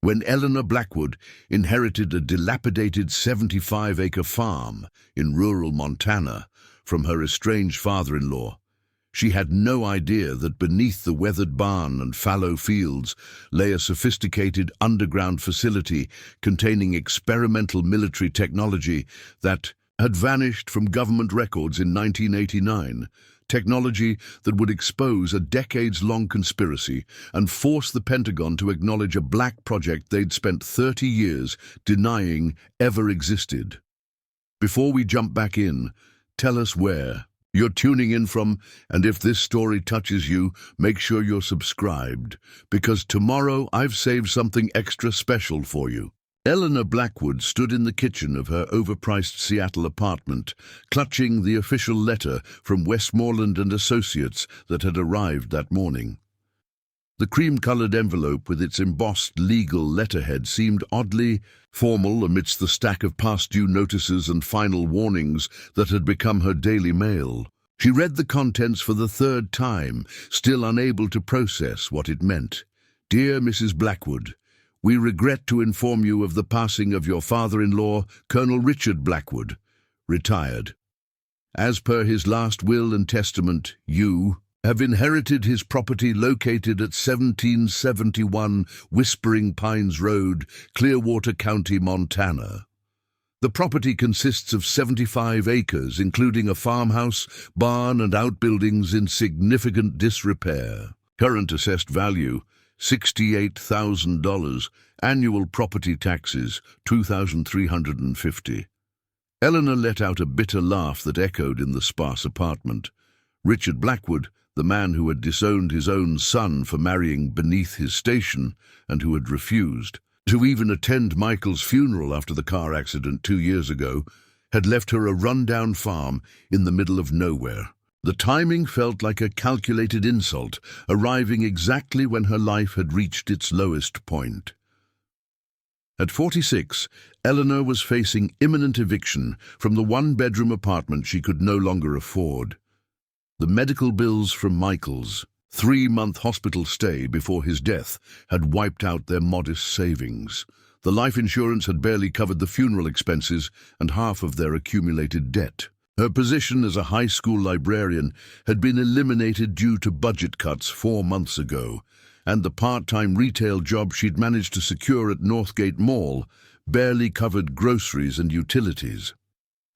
when Eleanor Blackwood inherited a dilapidated 75-acre farm in rural Montana from her estranged father-in-law. She had no idea that beneath the weathered barn and fallow fields lay a sophisticated underground facility containing experimental military technology that had vanished from government records in 1989, technology that would expose a decades-long conspiracy and force the Pentagon to acknowledge a black project they'd spent 30 years denying ever existed. Before we jump back in, tell us where you're tuning in from, and if this story touches you, make sure you're subscribed, because tomorrow I've saved something extra special for you. Eleanor Blackwood stood in the kitchen of her overpriced Seattle apartment, clutching the official letter from Westmoreland Associates that had arrived that morning. The cream-colored envelope with its embossed legal letterhead seemed oddly formal amidst the stack of past-due notices and final warnings that had become her daily mail. She read the contents for the third time, still unable to process what it meant. "Dear Mrs. Blackwood, we regret to inform you of the passing of your father-in-law, Colonel Richard Blackwood, retired. As per his last will and testament, you have inherited his property located at 1771 Whispering Pines Road, Clearwater County, Montana. The property consists of 75 acres, including a farmhouse, barn, and outbuildings in significant disrepair. Current assessed value, $68,000. Annual property taxes, $2,350. Eleanor let out a bitter laugh that echoed in the sparse apartment. Richard Blackwood, the man who had disowned his own son for marrying beneath his station and who had refused to even attend Michael's funeral after the car accident 2 years ago, had left her a rundown farm in the middle of nowhere. The timing felt like a calculated insult, arriving exactly when her life had reached its lowest point. At 46, Eleanor was facing imminent eviction from the one-bedroom apartment she could no longer afford. The medical bills from Michael's 3-month hospital stay before his death had wiped out their modest savings. The life insurance had barely covered the funeral expenses and half of their accumulated debt. Her position as a high school librarian had been eliminated due to budget cuts 4 months ago, and the part-time retail job she'd managed to secure at Northgate Mall barely covered groceries and utilities.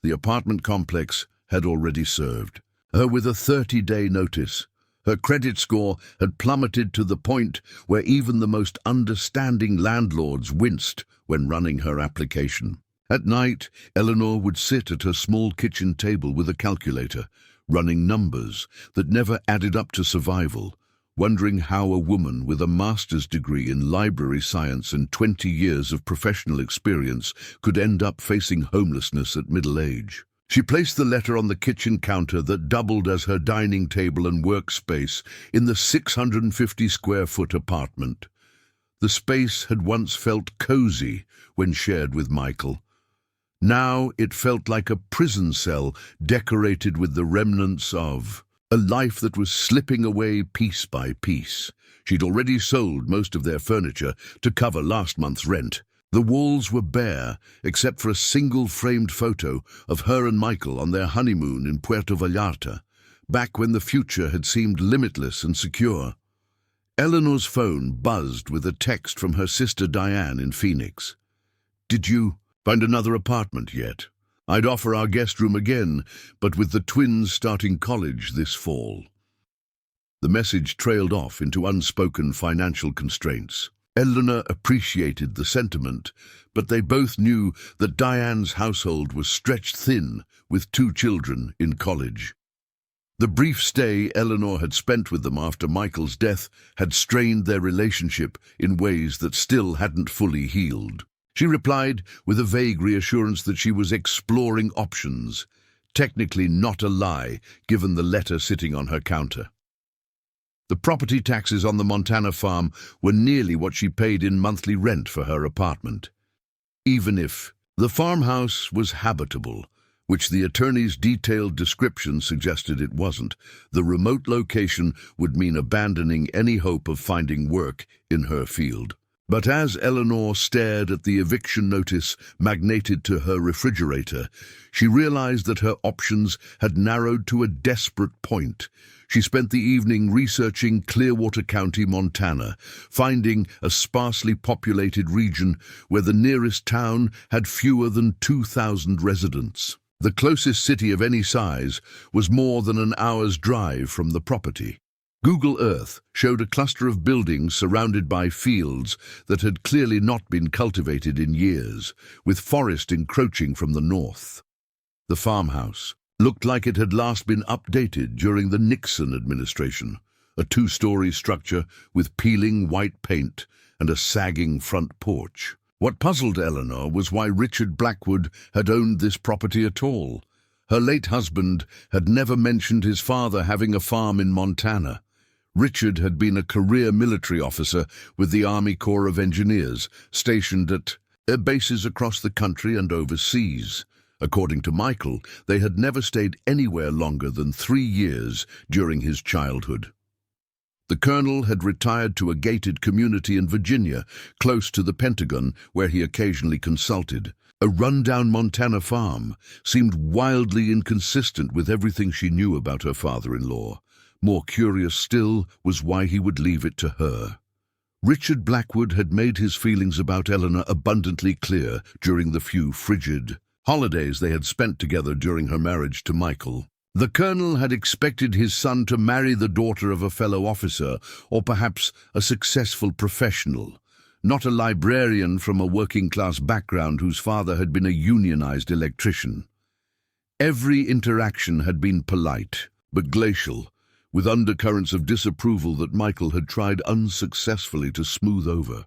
The apartment complex had already served her with a 30-day notice. Her credit score had plummeted to the point where even the most understanding landlords winced when running her application. At night, Eleanor would sit at her small kitchen table with a calculator, running numbers that never added up to survival, wondering how a woman with a master's degree in library science and 20 years of professional experience could end up facing homelessness at middle age. She placed the letter on the kitchen counter that doubled as her dining table and workspace in the 650-square-foot apartment. The space had once felt cozy when shared with Michael. Now it felt like a prison cell decorated with the remnants of a life that was slipping away piece by piece. She'd already sold most of their furniture to cover last month's rent. The walls were bare, except for a single framed photo of her and Michael on their honeymoon in Puerto Vallarta, back when the future had seemed limitless and secure. Eleanor's phone buzzed with a text from her sister Diane in Phoenix. "Did you find another apartment yet? I'd offer our guest room again, but with the twins starting college this fall." The message trailed off into unspoken financial constraints. Eleanor appreciated the sentiment, but they both knew that Diane's household was stretched thin with 2 children in college. The brief stay Eleanor had spent with them after Michael's death had strained their relationship in ways that still hadn't fully healed. She replied with a vague reassurance that she was exploring options, technically not a lie given the letter sitting on her counter. The property taxes on the Montana farm were nearly what she paid in monthly rent for her apartment. Even if the farmhouse was habitable, which the attorney's detailed description suggested it wasn't, the remote location would mean abandoning any hope of finding work in her field. But as Eleanor stared at the eviction notice magneted to her refrigerator, she realized that her options had narrowed to a desperate point. She spent the evening researching Clearwater County, Montana, finding a sparsely populated region where the nearest town had fewer than 2,000 residents. The closest city of any size was more than an hour's drive from the property. Google Earth showed a cluster of buildings surrounded by fields that had clearly not been cultivated in years, with forest encroaching from the north. The farmhouse looked like it had last been updated during the Nixon administration, a two-story structure with peeling white paint and a sagging front porch. What puzzled Eleanor was why Richard Blackwood had owned this property at all. Her late husband had never mentioned his father having a farm in Montana. Richard had been a career military officer with the Army Corps of Engineers, stationed at bases across the country and overseas. According to Michael, they had never stayed anywhere longer than 3 years during his childhood. The colonel had retired to a gated community in Virginia, close to the Pentagon, where he occasionally consulted. A rundown Montana farm seemed wildly inconsistent with everything she knew about her father-in-law. More curious still was why he would leave it to her. Richard Blackwood had made his feelings about Eleanor abundantly clear during the few frigid holidays they had spent together during her marriage to Michael. The colonel had expected his son to marry the daughter of a fellow officer, or perhaps a successful professional, not a librarian from a working-class background whose father had been a unionized electrician. Every interaction had been polite, but glacial, with undercurrents of disapproval that Michael had tried unsuccessfully to smooth over.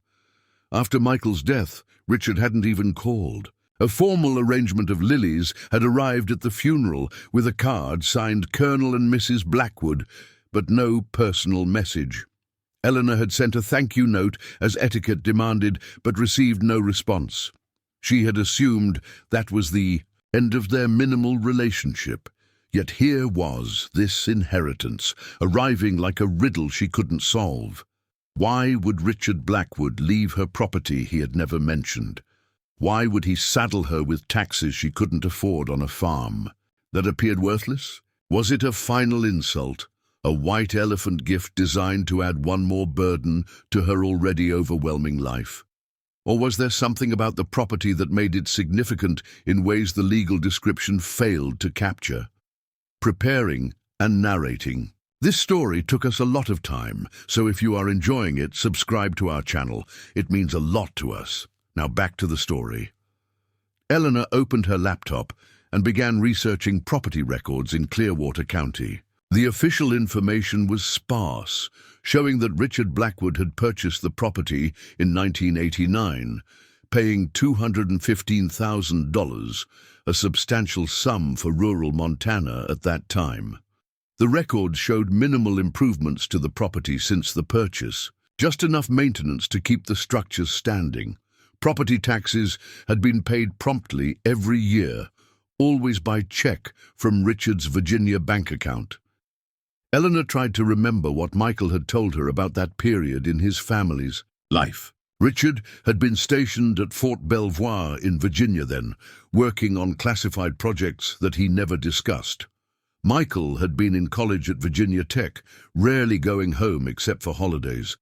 After Michael's death, Richard hadn't even called. A formal arrangement of lilies had arrived at the funeral with a card signed Colonel and Mrs. Blackwood, but no personal message. Eleanor had sent a thank-you note as etiquette demanded, but received no response. She had assumed that was the end of their minimal relationship. Yet here was this inheritance, arriving like a riddle she couldn't solve. Why would Richard Blackwood leave her property he had never mentioned? Why would he saddle her with taxes she couldn't afford on a farm that appeared worthless? Was it a final insult, a white elephant gift designed to add one more burden to her already overwhelming life? Or was there something about the property that made it significant in ways the legal description failed to capture? Preparing and narrating. This story took us a lot of time, so if you are enjoying it, subscribe to our channel. It means a lot to us. Now back to the story. Eleanor opened her laptop and began researching property records in Clearwater County. The official information was sparse, showing that Richard Blackwood had purchased the property in 1989, paying $215,000, a substantial sum for rural Montana at that time. The records showed minimal improvements to the property since the purchase, just enough maintenance to keep the structures standing. Property taxes had been paid promptly every year, always by check from Richard's Virginia bank account. Eleanor tried to remember what Michael had told her about that period in his family's life. Richard had been stationed at Fort Belvoir in Virginia then, working on classified projects that he never discussed. Michael had been in college at Virginia Tech, rarely going home except for holidays.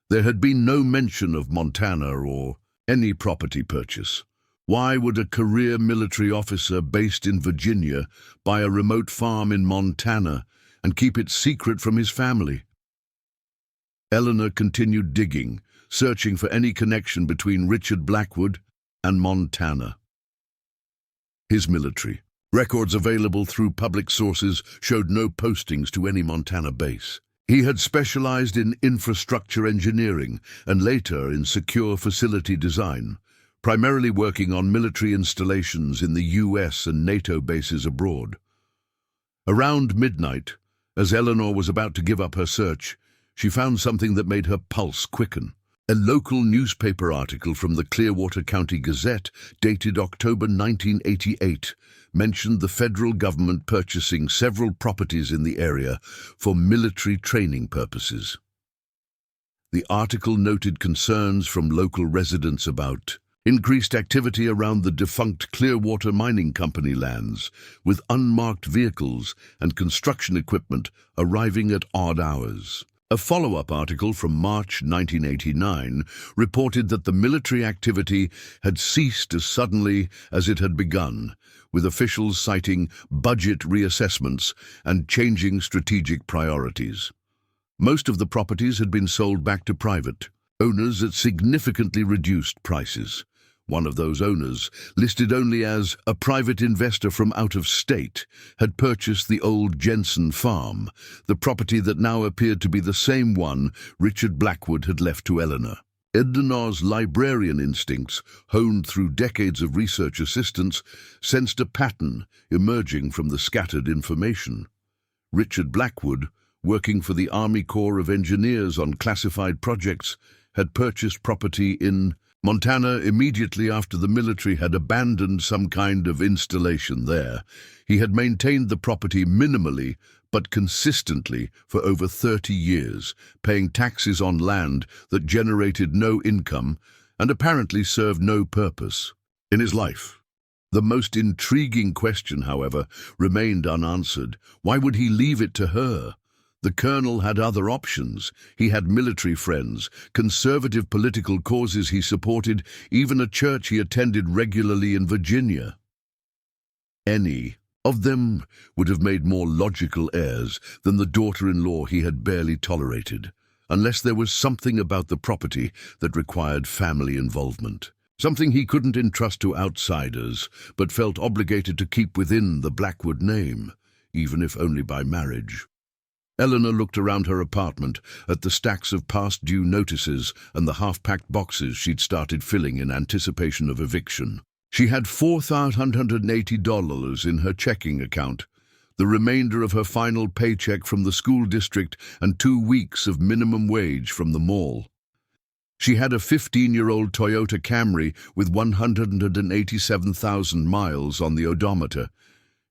There had been no mention of Montana or any property purchase. Why would a career military officer based in Virginia buy a remote farm in Montana and keep it secret from his family? Eleanor continued digging, searching for any connection between Richard Blackwood and Montana. His military records available through public sources showed no postings to any Montana base. He had specialized in infrastructure engineering and later in secure facility design, primarily working on military installations in the US and NATO bases abroad. Around midnight, as Eleanor was about to give up her search, she found something that made her pulse quicken. A local newspaper article from the Clearwater County Gazette, dated October 1988, mentioned the federal government purchasing several properties in the area for military training purposes. The article noted concerns from local residents about increased activity around the defunct Clearwater Mining Company lands, with unmarked vehicles and construction equipment arriving at odd hours. A follow-up article from March 1989 reported that the military activity had ceased as suddenly as it had begun, with officials citing budget reassessments and changing strategic priorities. Most of the properties had been sold back to private owners at significantly reduced prices. One of those owners, listed only as a private investor from out of state, had purchased the old Jensen farm, the property that now appeared to be the same one Richard Blackwood had left to Eleanor. Eleanor's librarian instincts, honed through decades of research assistance, sensed a pattern emerging from the scattered information. Richard Blackwood, working for the Army Corps of Engineers on classified projects, had purchased property in Montana immediately after the military had abandoned some kind of installation there. He had maintained the property minimally but consistently for over 30 years, paying taxes on land that generated no income and apparently served no purpose in his life. The most intriguing question, however, remained unanswered. Why would he leave it to her? The colonel had other options. He had military friends, conservative political causes he supported, even a church he attended regularly in Virginia. Any of them would have made more logical heirs than the daughter-in-law he had barely tolerated, unless there was something about the property that required family involvement. Something he couldn't entrust to outsiders, but felt obligated to keep within the Blackwood name, even if only by marriage. Eleanor looked around her apartment at the stacks of past-due notices and the half-packed boxes she'd started filling in anticipation of eviction. She had $4,880 in her checking account, the remainder of her final paycheck from the school district and 2 weeks of minimum wage from the mall. She had a 15-year-old Toyota Camry with 187,000 miles on the odometer.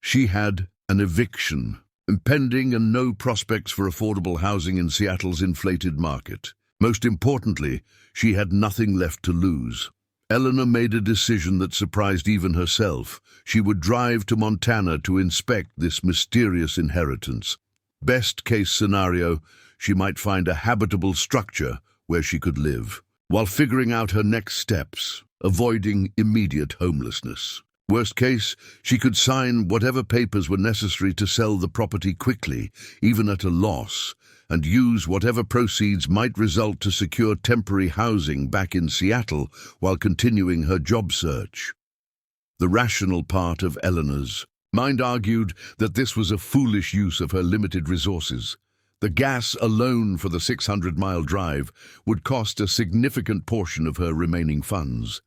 She had an eviction impending and no prospects for affordable housing in Seattle's inflated market. Most importantly, she had nothing left to lose. Eleanor made a decision that surprised even herself. She would drive to Montana to inspect this mysterious inheritance. Best case scenario, she might find a habitable structure where she could live, while figuring out her next steps, avoiding immediate homelessness. Worst case, she could sign whatever papers were necessary to sell the property quickly, even at a loss, and use whatever proceeds might result to secure temporary housing back in Seattle while continuing her job search. The rational part of Eleanor's mind argued that this was a foolish use of her limited resources. The gas alone for the 600-mile drive would cost a significant portion of her remaining funds.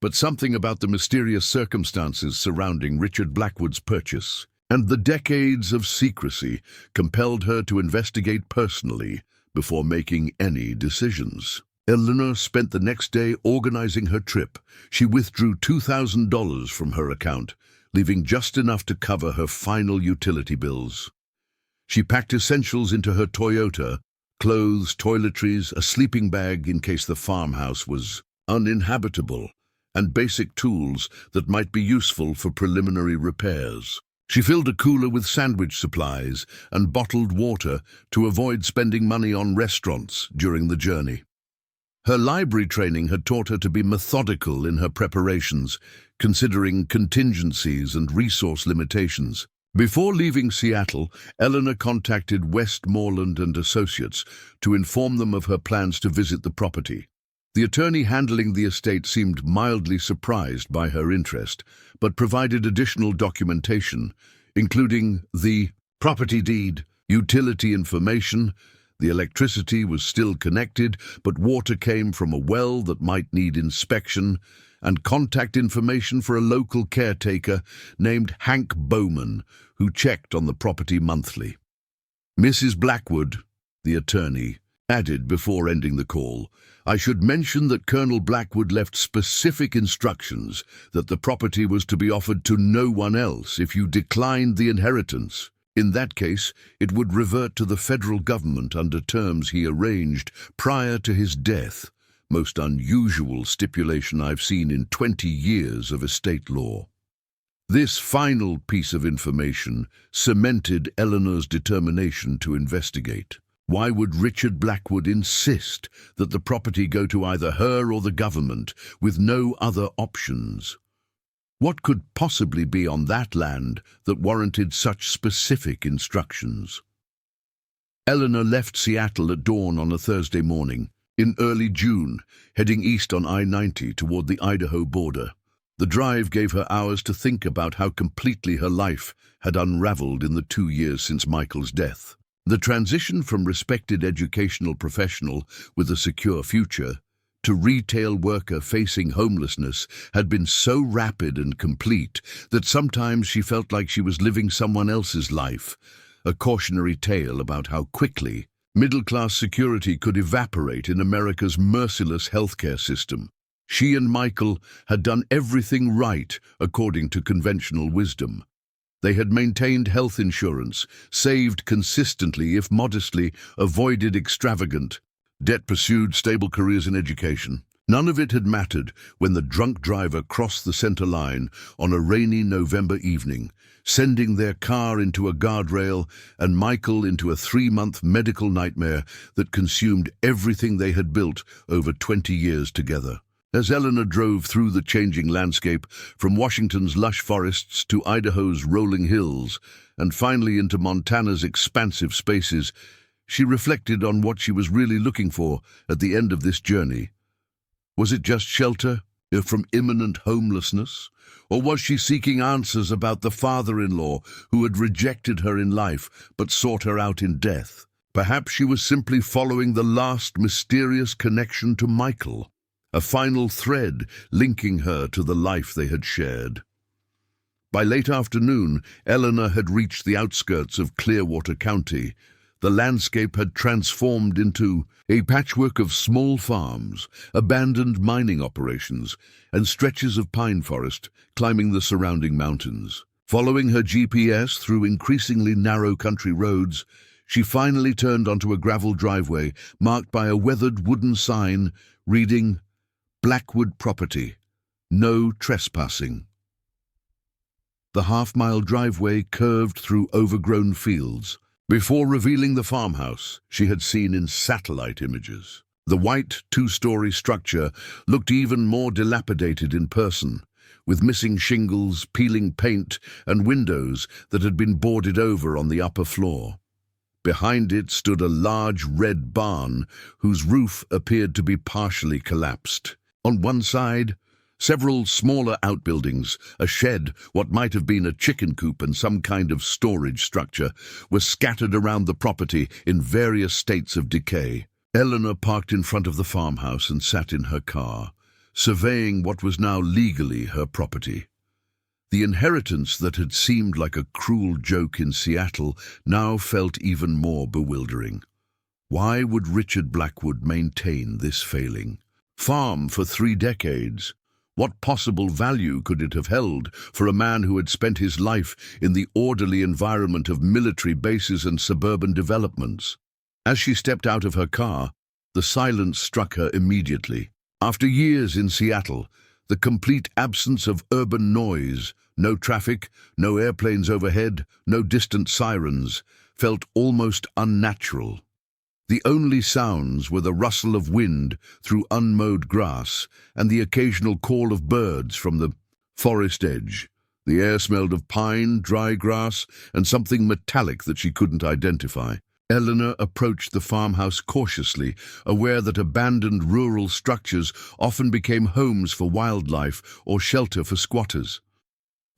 But something about the mysterious circumstances surrounding Richard Blackwood's purchase and the decades of secrecy compelled her to investigate personally before making any decisions. Eleanor spent the next day organizing her trip. She withdrew $2,000 from her account, leaving just enough to cover her final utility bills. She packed essentials into her Toyota: clothes, toiletries, a sleeping bag in case the farmhouse was uninhabitable, and basic tools that might be useful for preliminary repairs. She filled a cooler with sandwich supplies and bottled water to avoid spending money on restaurants during the journey. Her library training had taught her to be methodical in her preparations, considering contingencies and resource limitations. Before leaving Seattle, Eleanor contacted Westmoreland Associates to inform them of her plans to visit the property. The attorney handling the estate seemed mildly surprised by her interest, but provided additional documentation, including the property deed, utility information. The electricity was still connected, but water came from a well that might need inspection, and contact information for a local caretaker named Hank Bowman, who checked on the property monthly. Mrs. Blackwood, the attorney, added before ending the call, "I should mention that Colonel Blackwood left specific instructions that the property was to be offered to no one else if you declined the inheritance. In that case, it would revert to the federal government under terms he arranged prior to his death, most unusual stipulation I've seen in 20 years of estate law. This final piece of information cemented Eleanor's determination to investigate. Why would Richard Blackwood insist that the property go to either her or the government, with no other options? What could possibly be on that land that warranted such specific instructions? Eleanor left Seattle at dawn on a Thursday morning, in early June, heading east on I-90 toward the Idaho border. The drive gave her hours to think about how completely her life had unraveled in the 2 years since Michael's death. The transition from respected educational professional with a secure future to retail worker facing homelessness had been so rapid and complete that sometimes she felt like she was living someone else's life, a cautionary tale about how quickly middle-class security could evaporate in America's merciless healthcare system. She and Michael had done everything right according to conventional wisdom. They had maintained health insurance, saved consistently if modestly, avoided extravagant debt, pursued stable careers in education. None of it had mattered when the drunk driver crossed the center line on a rainy November evening, sending their car into a guardrail and Michael into a 3-month medical nightmare that consumed everything they had built over 20 years together. As Eleanor drove through the changing landscape, from Washington's lush forests to Idaho's rolling hills, and finally into Montana's expansive spaces, she reflected on what she was really looking for at the end of this journey. Was it just shelter from imminent homelessness? Or was she seeking answers about the father-in-law who had rejected her in life but sought her out in death? Perhaps she was simply following the last mysterious connection to Michael, a final thread linking her to the life they had shared. By late afternoon, Eleanor had reached the outskirts of Clearwater County. The landscape had transformed into a patchwork of small farms, abandoned mining operations, and stretches of pine forest climbing the surrounding mountains. Following her GPS through increasingly narrow country roads, she finally turned onto a gravel driveway marked by a weathered wooden sign reading, "Blackwood Property, no trespassing." The half-mile driveway curved through overgrown fields, before revealing the farmhouse she had seen in satellite images. The white 2-story structure looked even more dilapidated in person, with missing shingles, peeling paint, and windows that had been boarded over on the upper floor. Behind it stood a large red barn whose roof appeared to be partially collapsed. On one side, several smaller outbuildings, a shed, what might have been a chicken coop, and some kind of storage structure, were scattered around the property in various states of decay. Eleanor parked in front of the farmhouse and sat in her car, surveying what was now legally her property. The inheritance that had seemed like a cruel joke in Seattle now felt even more bewildering. Why would Richard Blackwood maintain this failing farm for 3 decades? What possible value could it have held for a man who had spent his life in the orderly environment of military bases and suburban developments? As she stepped out of her car, the silence struck her immediately. After years in Seattle, the complete absence of urban noise, no traffic, no airplanes overhead, no distant sirens, felt almost unnatural. The only sounds were the rustle of wind through unmowed grass and the occasional call of birds from the forest edge. The air smelled of pine, dry grass, and something metallic that she couldn't identify. Eleanor approached the farmhouse cautiously, aware that abandoned rural structures often became homes for wildlife or shelter for squatters.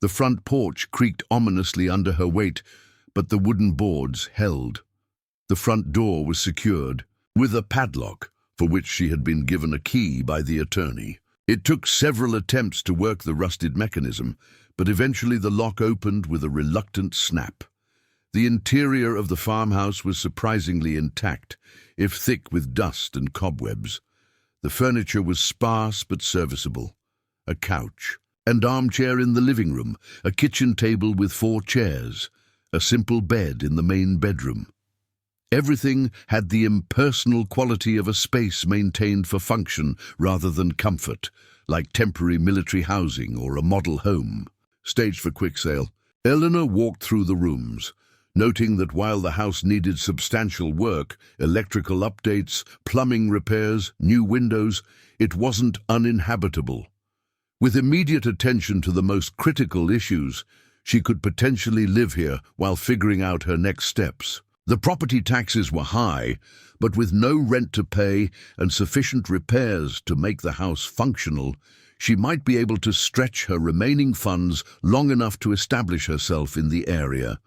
The front porch creaked ominously under her weight, but the wooden boards held. The front door was secured with a padlock, for which she had been given a key by the attorney. It took several attempts to work the rusted mechanism, but eventually the lock opened with a reluctant snap. The interior of the farmhouse was surprisingly intact, if thick with dust and cobwebs. The furniture was sparse but serviceable. A couch and armchair in the living room, a kitchen table with 4 chairs, a simple bed in the main bedroom. Everything had the impersonal quality of a space maintained for function rather than comfort, like temporary military housing or a model home. Staged for quick sale, Eleanor walked through the rooms, noting that while the house needed substantial work, electrical updates, plumbing repairs, new windows, it wasn't uninhabitable. With immediate attention to the most critical issues, she could potentially live here while figuring out her next steps. The property taxes were high, but with no rent to pay and sufficient repairs to make the house functional, she might be able to stretch her remaining funds long enough to establish herself in the area.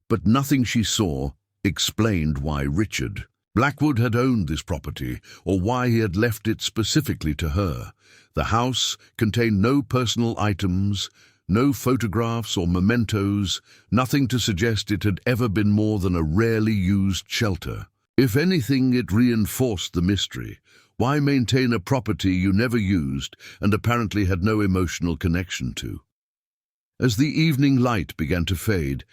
But nothing she saw explained why Richard Blackwood had owned this property or why he had left it specifically to her. The house contained no personal items, no photographs or mementos, nothing to suggest it had ever been more than a rarely used shelter. If anything, it reinforced the mystery. Why maintain a property you never used and apparently had no emotional connection to? As the evening light began to fade,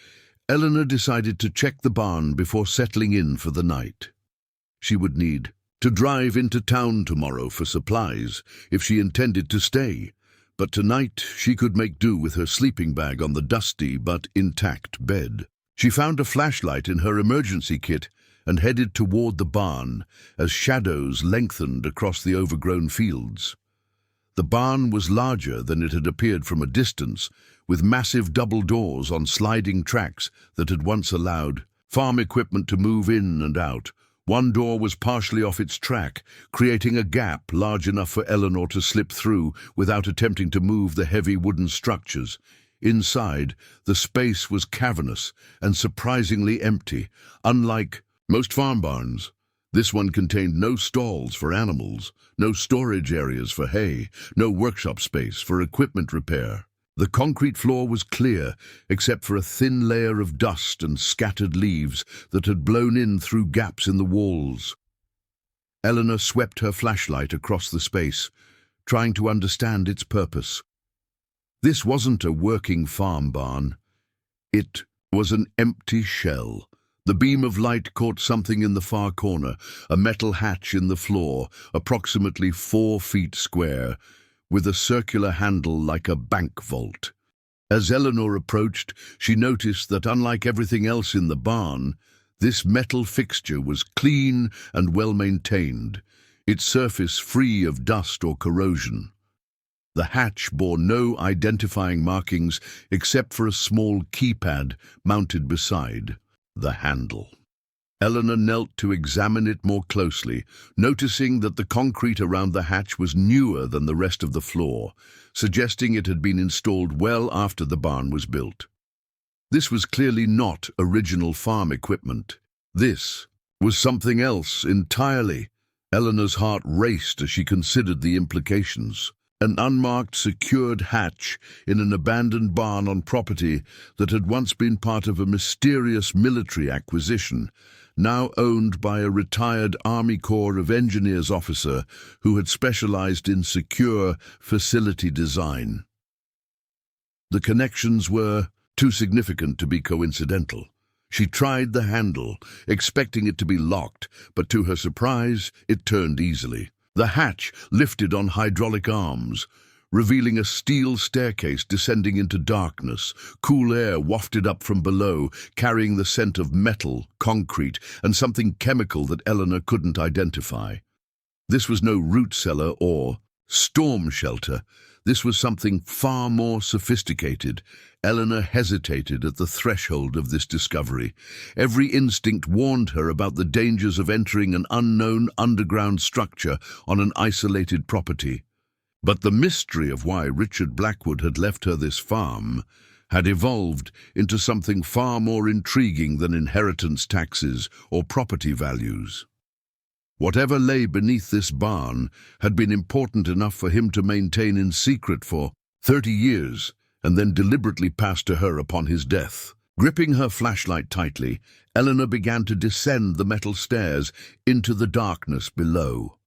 Eleanor decided to check the barn before settling in for the night. She would need to drive into town tomorrow for supplies if she intended to stay, but tonight she could make do with her sleeping bag on the dusty but intact bed. She found a flashlight in her emergency kit and headed toward the barn as shadows lengthened across the overgrown fields. The barn was larger than it had appeared from a distance, with massive double doors on sliding tracks that had once allowed farm equipment to move in and out. One door was partially off its track, creating a gap large enough for Eleanor to slip through without attempting to move the heavy wooden structures. Inside, the space was cavernous and surprisingly empty. Unlike most farm barns, this one contained no stalls for animals, no storage areas for hay, no workshop space for equipment repair. The concrete floor was clear, except for a thin layer of dust and scattered leaves that had blown in through gaps in the walls. Eleanor swept her flashlight across the space, trying to understand its purpose. This wasn't a working farm barn. It was an empty shell. The beam of light caught something in the far corner, a metal hatch in the floor, approximately 4 feet square, with a circular handle like a bank vault. As Eleanor approached, she noticed that unlike everything else in the barn, this metal fixture was clean and well-maintained, its surface free of dust or corrosion. The hatch bore no identifying markings except for a small keypad mounted beside the handle. Eleanor knelt to examine it more closely, noticing that the concrete around the hatch was newer than the rest of the floor, suggesting it had been installed well after the barn was built. This was clearly not original farm equipment. This was something else entirely. Eleanor's heart raced as she considered the implications. An unmarked, secured hatch in an abandoned barn on property that had once been part of a mysterious military acquisition, now owned by a retired Army Corps of Engineers officer who had specialized in secure facility design. The connections were too significant to be coincidental. She tried the handle, expecting it to be locked, but to her surprise, it turned easily. The hatch lifted on hydraulic arms, revealing a steel staircase descending into darkness. Cool air wafted up from below, carrying the scent of metal, concrete, and something chemical that Eleanor couldn't identify. This was no root cellar or storm shelter. This was something far more sophisticated. Eleanor hesitated at the threshold of this discovery. Every instinct warned her about the dangers of entering an unknown underground structure on an isolated property. But the mystery of why Richard Blackwood had left her this farm had evolved into something far more intriguing than inheritance taxes or property values. Whatever lay beneath this barn had been important enough for him to maintain in secret for 30 years and then deliberately pass to her upon his death. Gripping her flashlight tightly, Eleanor began to descend the metal stairs into the darkness below.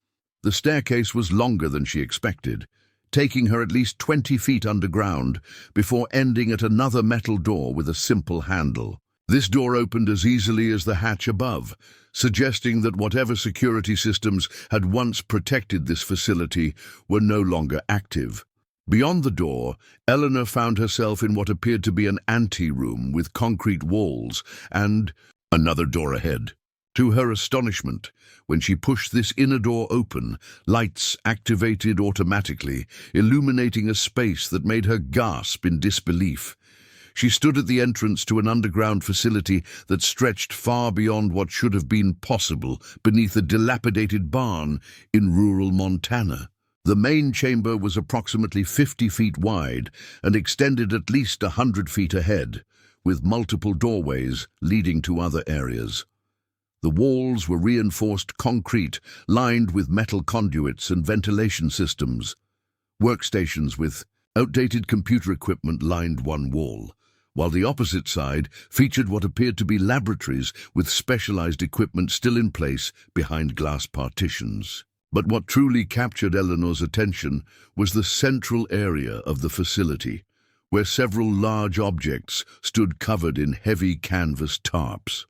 The staircase was longer than she expected, taking her at least 20 feet underground before ending at another metal door with a simple handle. This door opened as easily as the hatch above, suggesting that whatever security systems had once protected this facility were no longer active. Beyond the door, Eleanor found herself in what appeared to be an anteroom with concrete walls and another door ahead. To her astonishment, when she pushed this inner door open, lights activated automatically, illuminating a space that made her gasp in disbelief. She stood at the entrance to an underground facility that stretched far beyond what should have been possible beneath a dilapidated barn in rural Montana. The main chamber was approximately 50 feet wide and extended at least 100 feet ahead, with multiple doorways leading to other areas. The walls were reinforced concrete, lined with metal conduits and ventilation systems. Workstations with outdated computer equipment lined one wall, while the opposite side featured what appeared to be laboratories with specialized equipment still in place behind glass partitions. But what truly captured Eleanor's attention was the central area of the facility, where several large objects stood covered in heavy canvas tarps.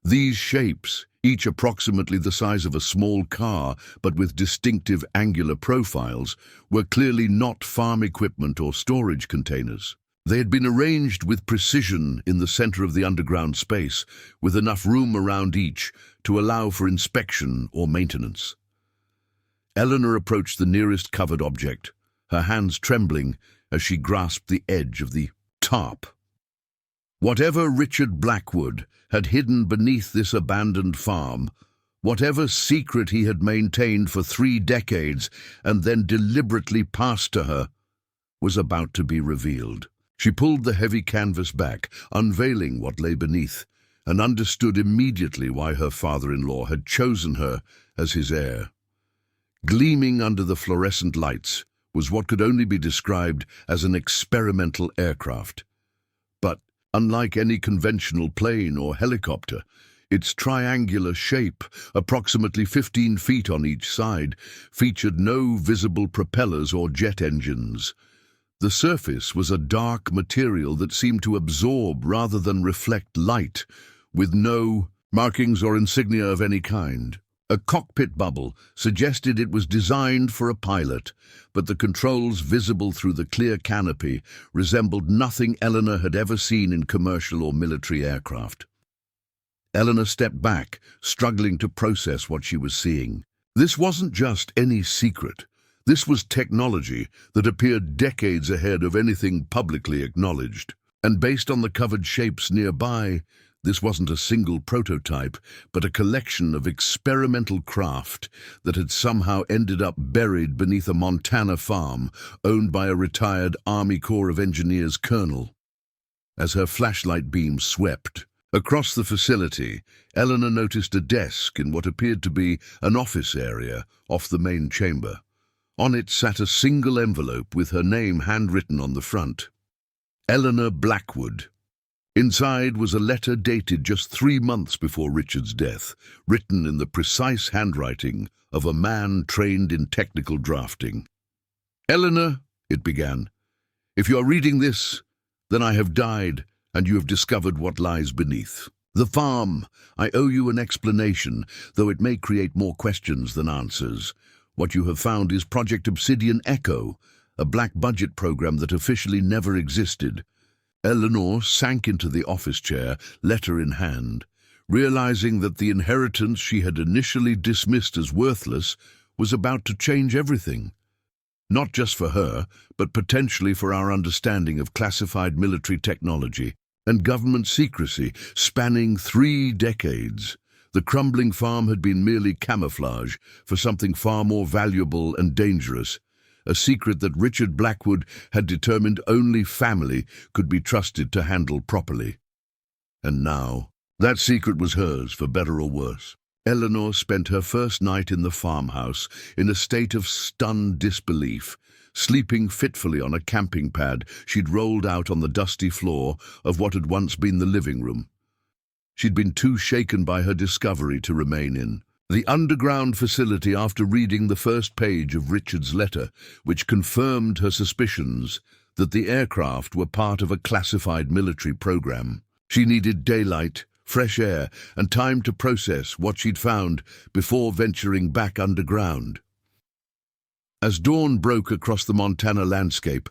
These shapes, each approximately the size of a small car but with distinctive angular profiles, were clearly not farm equipment or storage containers. They had been arranged with precision in the center of the underground space, with enough room around each to allow for inspection or maintenance. Eleanor approached the nearest covered object, her hands trembling as she grasped the edge of the tarp. Whatever Richard Blackwood had hidden beneath this abandoned farm, whatever secret he had maintained for 3 decades and then deliberately passed to her, was about to be revealed. She pulled the heavy canvas back, unveiling what lay beneath, and understood immediately why her father-in-law had chosen her as his heir. Gleaming under the fluorescent lights was what could only be described as an experimental aircraft. But unlike any conventional plane or helicopter, its triangular shape, approximately 15 feet on each side, featured no visible propellers or jet engines. The surface was a dark material that seemed to absorb rather than reflect light, with no markings or insignia of any kind. A cockpit bubble suggested it was designed for a pilot, but the controls visible through the clear canopy resembled nothing Eleanor had ever seen in commercial or military aircraft. Eleanor stepped back, struggling to process what she was seeing. This wasn't just any secret. This was technology that appeared decades ahead of anything publicly acknowledged. And based on the covered shapes nearby, this wasn't a single prototype, but a collection of experimental craft that had somehow ended up buried beneath a Montana farm owned by a retired Army Corps of Engineers colonel. As her flashlight beam swept across the facility, Eleanor noticed a desk in what appeared to be an office area off the main chamber. On it sat a single envelope with her name handwritten on the front. Eleanor Blackwood. Inside was a letter dated just 3 months before Richard's death, written in the precise handwriting of a man trained in technical drafting. "Eleanor," it began, "if you are reading this, then I have died, and you have discovered what lies beneath. The farm. I owe you an explanation, though it may create more questions than answers. What you have found is Project Obsidian Echo, a black-budget program that officially never existed." Eleanor sank into the office chair, letter in hand, realizing that the inheritance she had initially dismissed as worthless was about to change everything. Not just for her, but potentially for our understanding of classified military technology and government secrecy spanning 3 decades. The crumbling farm had been merely camouflage for something far more valuable and dangerous, a secret that Richard Blackwood had determined only family could be trusted to handle properly. And now, that secret was hers, for better or worse. Eleanor spent her first night in the farmhouse in a state of stunned disbelief, sleeping fitfully on a camping pad she'd rolled out on the dusty floor of what had once been the living room. She'd been too shaken by her discovery to remain in the underground facility after reading the first page of Richard's letter, which confirmed her suspicions that the aircraft were part of a classified military program. She needed daylight, fresh air, and time to process what she'd found before venturing back underground. As dawn broke across the Montana landscape,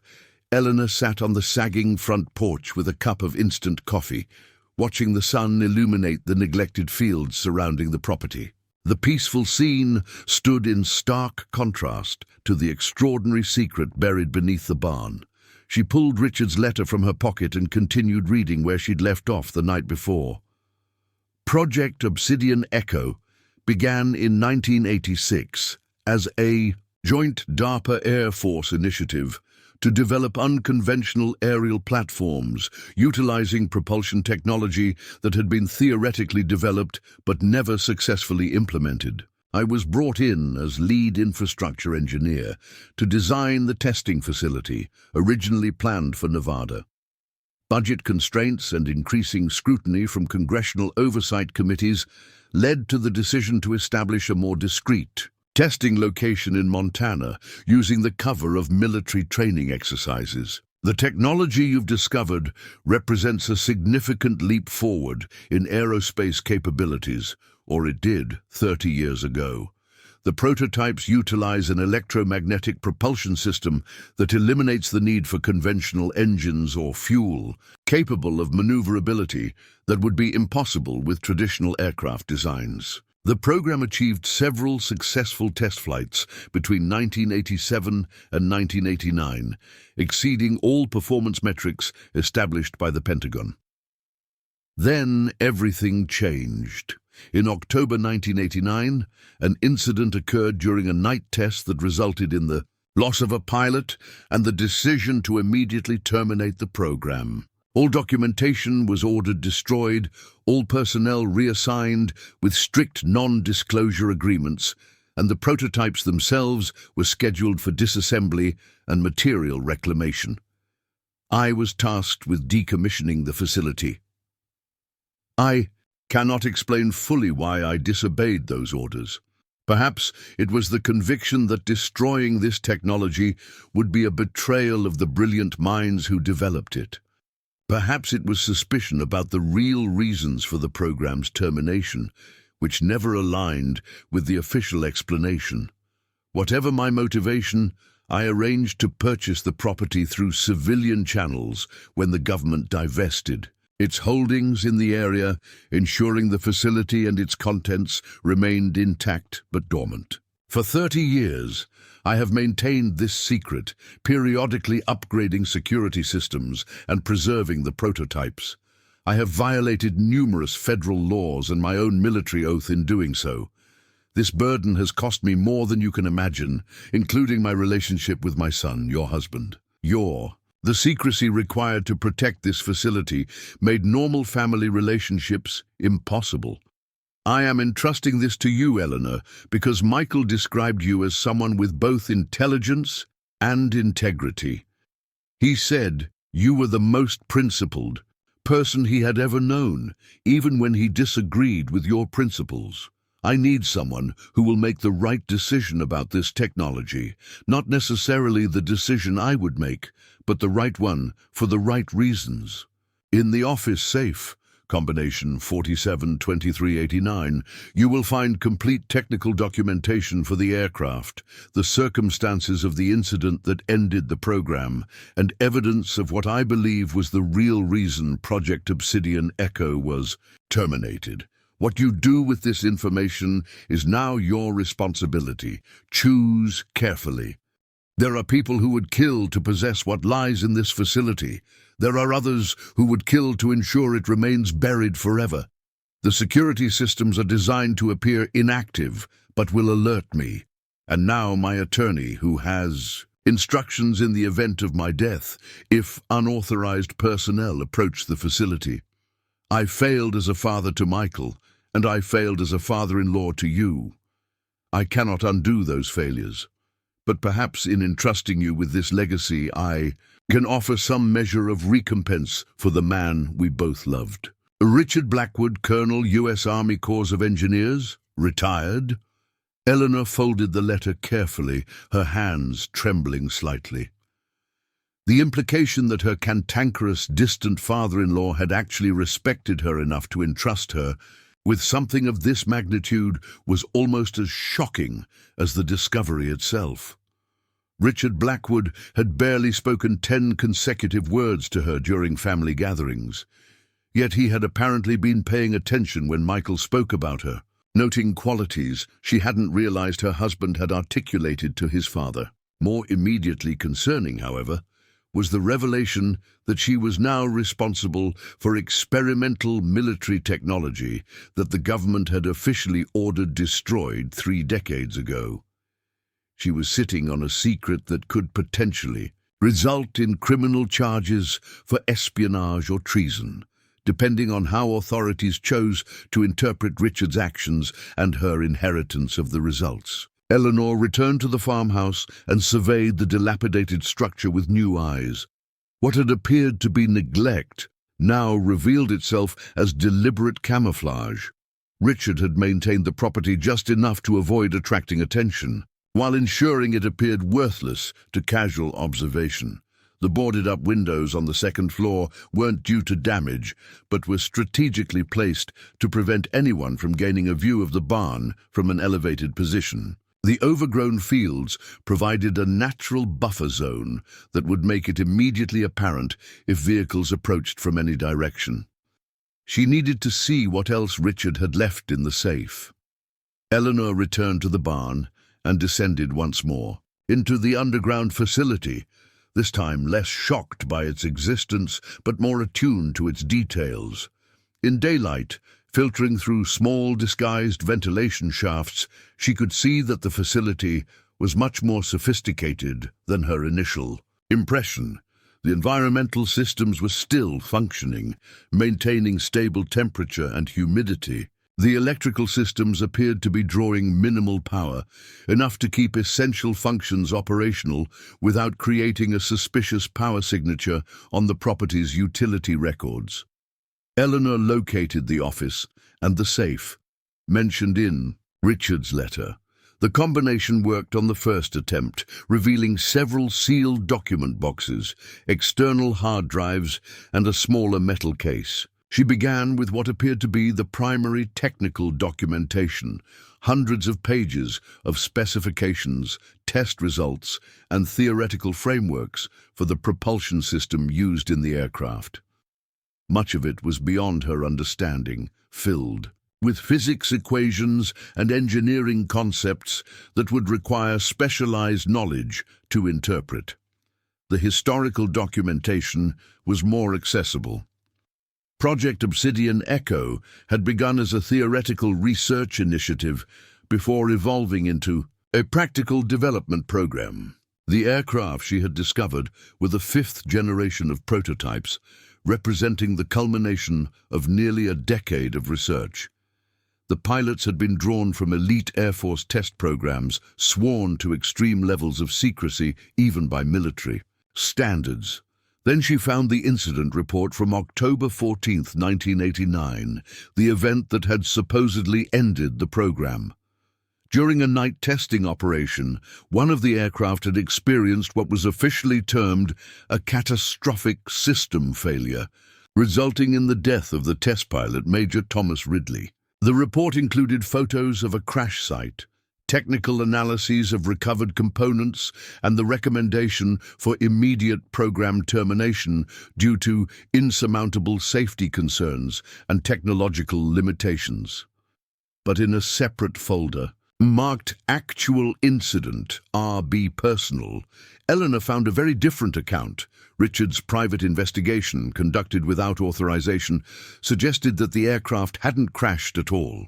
Eleanor sat on the sagging front porch with a cup of instant coffee, watching the sun illuminate the neglected fields surrounding the property. The peaceful scene stood in stark contrast to the extraordinary secret buried beneath the barn. She pulled Richard's letter from her pocket and continued reading where she'd left off the night before. Project Obsidian Echo began in 1986 as a joint DARPA Air Force initiative to develop unconventional aerial platforms utilizing propulsion technology that had been theoretically developed but never successfully implemented. I was brought in as lead infrastructure engineer to design the testing facility, originally planned for Nevada. Budget constraints and increasing scrutiny from congressional oversight committees led to the decision to establish a more discreet testing location in Montana using the cover of military training exercises. The technology you've discovered represents a significant leap forward in aerospace capabilities, or it did 30 years ago. The prototypes utilize an electromagnetic propulsion system that eliminates the need for conventional engines or fuel, capable of maneuverability that would be impossible with traditional aircraft designs. The program achieved several successful test flights between 1987 and 1989, exceeding all performance metrics established by the Pentagon. Then everything changed. In October 1989, an incident occurred during a night test that resulted in the loss of a pilot and the decision to immediately terminate the program. All documentation was ordered destroyed, all personnel reassigned with strict non-disclosure agreements, and the prototypes themselves were scheduled for disassembly and material reclamation. I was tasked with decommissioning the facility. I cannot explain fully why I disobeyed those orders. Perhaps it was the conviction that destroying this technology would be a betrayal of the brilliant minds who developed it. Perhaps it was suspicion about the real reasons for the program's termination, which never aligned with the official explanation. Whatever my motivation, I arranged to purchase the property through civilian channels when the government divested its holdings in the area, ensuring the facility and its contents remained intact but dormant. For 30 years, I have maintained this secret, periodically upgrading security systems and preserving the prototypes. I have violated numerous federal laws and my own military oath in doing so. This burden has cost me more than you can imagine, including my relationship with my son, your husband. The secrecy required to protect this facility made normal family relationships impossible. I am entrusting this to you, Eleanor, because Michael described you as someone with both intelligence and integrity. He said you were the most principled person he had ever known, even when he disagreed with your principles. I need someone who will make the right decision about this technology, not necessarily the decision I would make, but the right one for the right reasons. In the office safe, combination 472389, you will find complete technical documentation for the aircraft, the circumstances of the incident that ended the program, and evidence of what I believe was the real reason Project Obsidian Echo was terminated. What you do with this information is now your responsibility. Choose carefully. There are people who would kill to possess what lies in this facility. There are others who would kill to ensure it remains buried forever. The security systems are designed to appear inactive, but will alert me. And now my attorney, who has instructions in the event of my death, if unauthorized personnel approach the facility. I failed as a father to Michael, and I failed as a father-in-law to you. I cannot undo those failures. But perhaps in entrusting you with this legacy, I can offer some measure of recompense for the man we both loved. Richard Blackwood, Colonel, U.S. Army Corps of Engineers, retired. Eleanor folded the letter carefully, her hands trembling slightly. The implication that her cantankerous, distant father-in-law had actually respected her enough to entrust her with something of this magnitude was almost as shocking as the discovery itself. Richard Blackwood had barely spoken 10 consecutive words to her during family gatherings, yet he had apparently been paying attention when Michael spoke about her, noting qualities she hadn't realized her husband had articulated to his father. More immediately concerning, however, was the revelation that she was now responsible for experimental military technology that the government had officially ordered destroyed 3 decades ago. She was sitting on a secret that could potentially result in criminal charges for espionage or treason, depending on how authorities chose to interpret Richard's actions and her inheritance of the results. Eleanor returned to the farmhouse and surveyed the dilapidated structure with new eyes. What had appeared to be neglect now revealed itself as deliberate camouflage. Richard had maintained the property just enough to avoid attracting attention, while ensuring it appeared worthless to casual observation. The boarded-up windows on the second floor weren't due to damage, but were strategically placed to prevent anyone from gaining a view of the barn from an elevated position. The overgrown fields provided a natural buffer zone that would make it immediately apparent if vehicles approached from any direction. She needed to see what else Richard had left in the safe. Eleanor returned to the barn and descended once more into the underground facility, this time less shocked by its existence but more attuned to its details. In daylight, filtering through small disguised ventilation shafts, she could see that the facility was much more sophisticated than her initial impression. The environmental systems were still functioning, maintaining stable temperature and humidity. The electrical systems appeared to be drawing minimal power, enough to keep essential functions operational without creating a suspicious power signature on the property's utility records. Eleanor located the office and the safe, mentioned in Richard's letter. The combination worked on the first attempt, revealing several sealed document boxes, external hard drives, and a smaller metal case. She began with what appeared to be the primary technical documentation, hundreds of pages of specifications, test results, and theoretical frameworks for the propulsion system used in the aircraft. Much of it was beyond her understanding, filled with physics equations and engineering concepts that would require specialized knowledge to interpret. The historical documentation was more accessible. Project Obsidian Echo had begun as a theoretical research initiative before evolving into a practical development program. The aircraft she had discovered were the 5th generation of prototypes, representing the culmination of nearly a decade of research. The pilots had been drawn from elite Air Force test programs, sworn to extreme levels of secrecy, even by military standards. Then she found the incident report from October 14, 1989, the event that had supposedly ended the program. During a night testing operation, one of the aircraft had experienced what was officially termed a catastrophic system failure, resulting in the death of the test pilot, Major Thomas Ridley. The report included photos of a crash site, technical analyses of recovered components, and the recommendation for immediate program termination due to insurmountable safety concerns and technological limitations. But in a separate folder, marked Actual Incident, RB Personal, Eleanor found a very different account. Richard's private investigation, conducted without authorization, suggested that the aircraft hadn't crashed at all.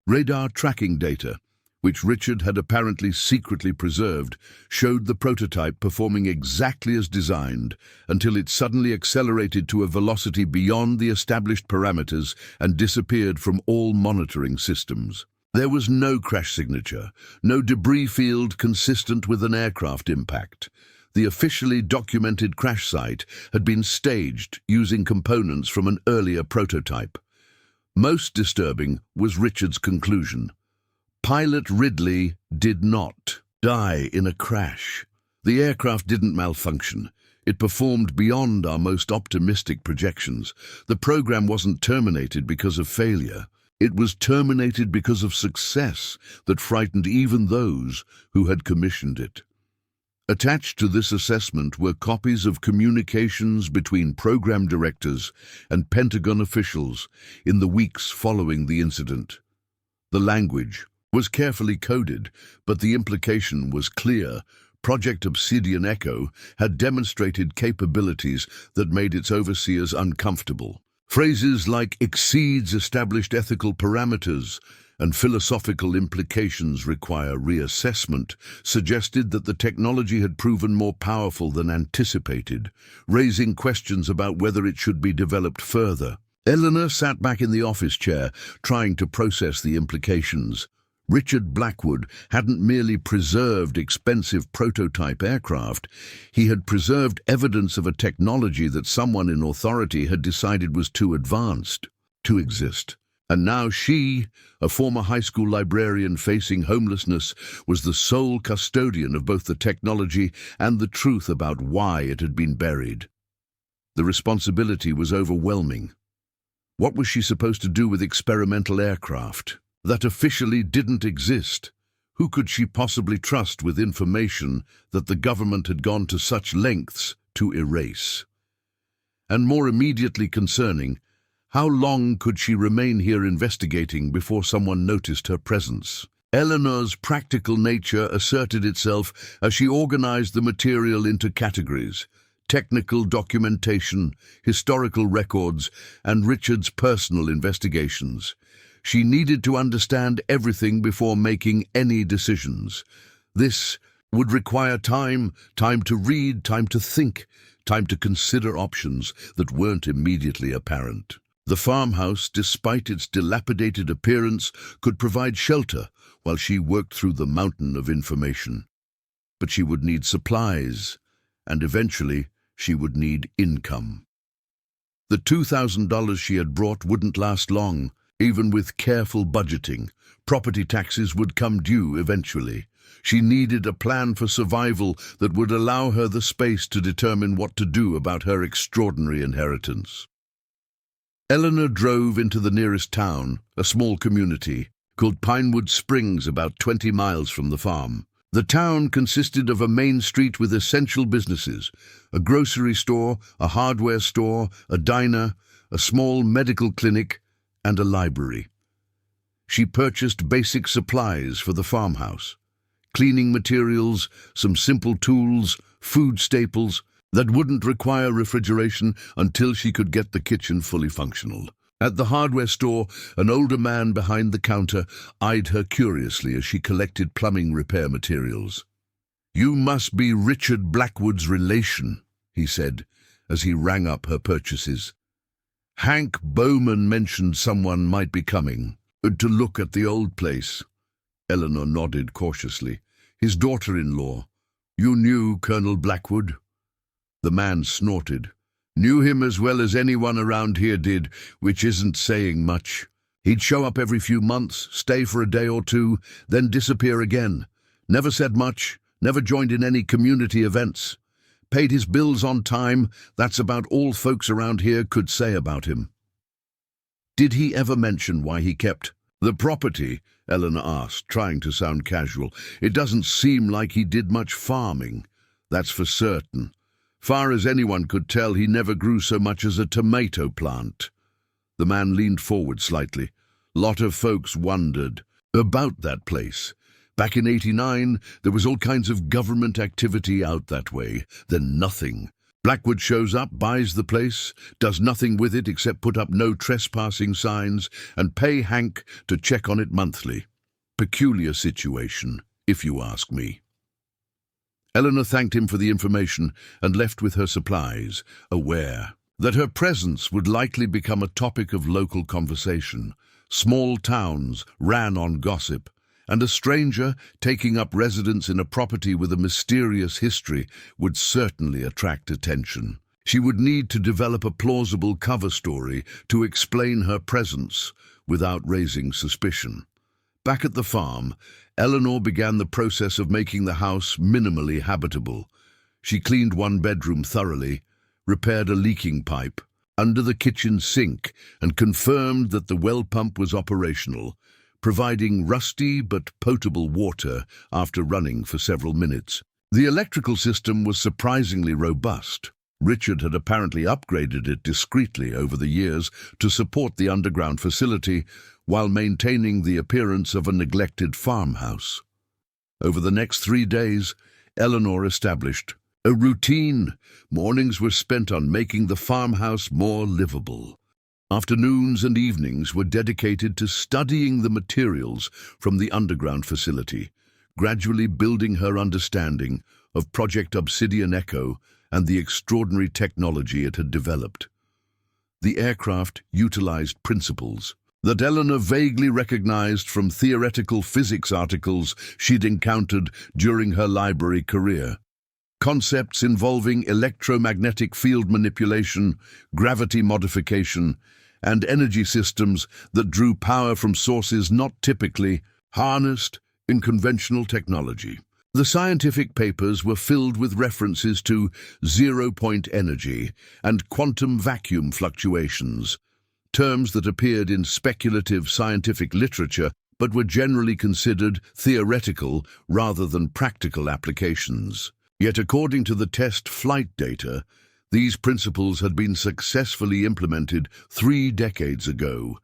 Radar tracking data, which Richard had apparently secretly preserved, showed the prototype performing exactly as designed until it suddenly accelerated to a velocity beyond the established parameters and disappeared from all monitoring systems. There was no crash signature, no debris field consistent with an aircraft impact. The officially documented crash site had been staged using components from an earlier prototype. Most disturbing was Richard's conclusion. Pilot Ridley did not die in a crash. The aircraft didn't malfunction. It performed beyond our most optimistic projections. The program wasn't terminated because of failure. It was terminated because of success that frightened even those who had commissioned it. Attached to this assessment were copies of communications between program directors and Pentagon officials in the weeks following the incident. The language was carefully coded, but the implication was clear. Project Obsidian Echo had demonstrated capabilities that made its overseers uncomfortable. Phrases like exceeds established ethical parameters and philosophical implications require reassessment suggested that the technology had proven more powerful than anticipated, raising questions about whether it should be developed further. Eleanor sat back in the office chair, trying to process the implications. Richard Blackwood hadn't merely preserved expensive prototype aircraft, he had preserved evidence of a technology that someone in authority had decided was too advanced to exist. And now she, a former high school librarian facing homelessness, was the sole custodian of both the technology and the truth about why it had been buried. The responsibility was overwhelming. What was she supposed to do with experimental aircraft that officially didn't exist? Who could she possibly trust with information that the government had gone to such lengths to erase? And more immediately concerning, how long could she remain here investigating before someone noticed her presence? Eleanor's practical nature asserted itself as she organized the material into categories: technical documentation, historical records, and Richard's personal investigations. She needed to understand everything before making any decisions. This would require time to read, time to think, time to consider options that weren't immediately apparent. The farmhouse, despite its dilapidated appearance, could provide shelter while she worked through the mountain of information. But she would need supplies, and eventually she would need income. The $2,000 she had brought wouldn't last long. Even with careful budgeting, property taxes would come due eventually. She needed a plan for survival that would allow her the space to determine what to do about her extraordinary inheritance. Eleanor drove into the nearest town, a small community, called Pinewood Springs, about 20 miles from the farm. The town consisted of a main street with essential businesses: a grocery store, a hardware store, a diner, a small medical clinic, and a library. She purchased basic supplies for the farmhouse: cleaning materials, some simple tools, food staples that wouldn't require refrigeration until she could get the kitchen fully functional. At the hardware store, an older man behind the counter eyed her curiously as she collected plumbing repair materials. "You must be Richard Blackwood's relation," he said, as he rang up her purchases. "Hank Bowman mentioned someone might be coming to look at the old place." Eleanor nodded cautiously. "His daughter-in-law. You knew Colonel Blackwood?" The man snorted. "Knew him as well as anyone around here did, which isn't saying much. He'd show up every few months, stay for a day or two, then disappear again. Never said much, never joined in any community events. Paid his bills on time, that's about all folks around here could say about him." "Did he ever mention why he kept the property?" Eleanor asked, trying to sound casual. "It doesn't seem like he did much farming, that's for certain. Far as anyone could tell, he never grew so much as a tomato plant." The man leaned forward slightly. "Lot of folks wondered about that place. Back in '89, there was all kinds of government activity out that way. Then nothing. Blackwood shows up, buys the place, does nothing with it except put up no trespassing signs and pay Hank to check on it monthly. Peculiar situation, if you ask me." Eleanor thanked him for the information and left with her supplies, aware that her presence would likely become a topic of local conversation. Small towns ran on gossip, and a stranger taking up residence in a property with a mysterious history would certainly attract attention. She would need to develop a plausible cover story to explain her presence without raising suspicion. Back at the farm, Eleanor began the process of making the house minimally habitable. She cleaned one bedroom thoroughly, repaired a leaking pipe under the kitchen sink, and confirmed that the well pump was operational, providing rusty but potable water after running for several minutes. The electrical system was surprisingly robust. Richard had apparently upgraded it discreetly over the years to support the underground facility while maintaining the appearance of a neglected farmhouse. Over the next 3 days, Eleanor established a routine. Mornings were spent on making the farmhouse more livable. Afternoons and evenings were dedicated to studying the materials from the underground facility, gradually building her understanding of Project Obsidian Echo and the extraordinary technology it had developed. The aircraft utilized principles that Eleanor vaguely recognized from theoretical physics articles she'd encountered during her library career. Concepts involving electromagnetic field manipulation, gravity modification, and energy systems that drew power from sources not typically harnessed in conventional technology. The scientific papers were filled with references to zero-point energy and quantum vacuum fluctuations, terms that appeared in speculative scientific literature but were generally considered theoretical rather than practical applications. Yet according to the test flight data, these principles had been successfully implemented 3 decades ago,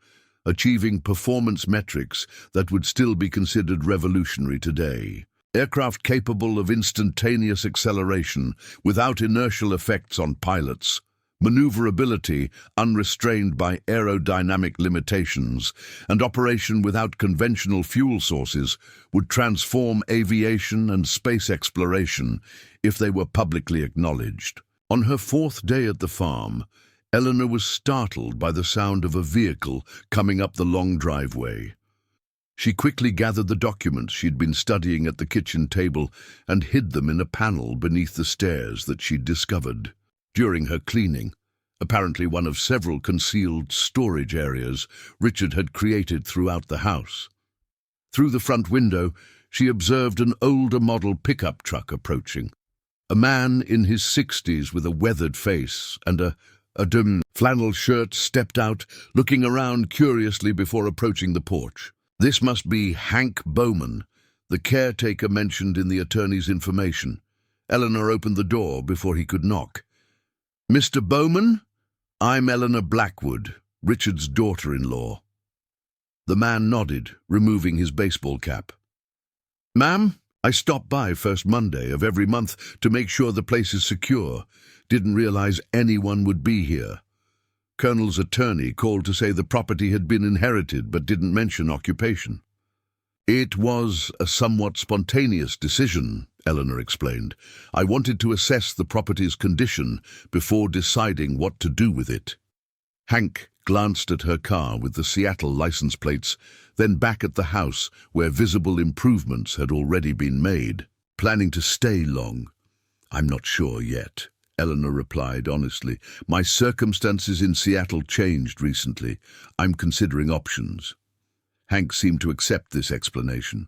achieving performance metrics that would still be considered revolutionary today. Aircraft capable of instantaneous acceleration without inertial effects on pilots, maneuverability unrestrained by aerodynamic limitations, and operation without conventional fuel sources would transform aviation and space exploration if they were publicly acknowledged. On her 4th day at the farm, Eleanor was startled by the sound of a vehicle coming up the long driveway. She quickly gathered the documents she'd been studying at the kitchen table and hid them in a panel beneath the stairs that she'd discovered during her cleaning, apparently one of several concealed storage areas Richard had created throughout the house. Through the front window, she observed an older model pickup truck approaching. A man in his 60s with a weathered face and a dim flannel shirt stepped out, looking around curiously before approaching the porch. This must be Hank Bowman, the caretaker mentioned in the attorney's information. Eleanor opened the door before he could knock. "Mr. Bowman? I'm Eleanor Blackwood, Richard's daughter-in-law." The man nodded, removing his baseball cap. "Ma'am, I stop by first Monday of every month to make sure the place is secure. Didn't realize anyone would be here. Colonel's attorney called to say the property had been inherited but didn't mention occupation." "It was a somewhat spontaneous decision," Eleanor explained. "I wanted to assess the property's condition before deciding what to do with it." Hank glanced at her car with the Seattle license plates, then back at the house where visible improvements had already been made. "Planning to stay long?" "I'm not sure yet," Eleanor replied honestly. "My circumstances in Seattle changed recently. I'm considering options." Hank seemed to accept this explanation.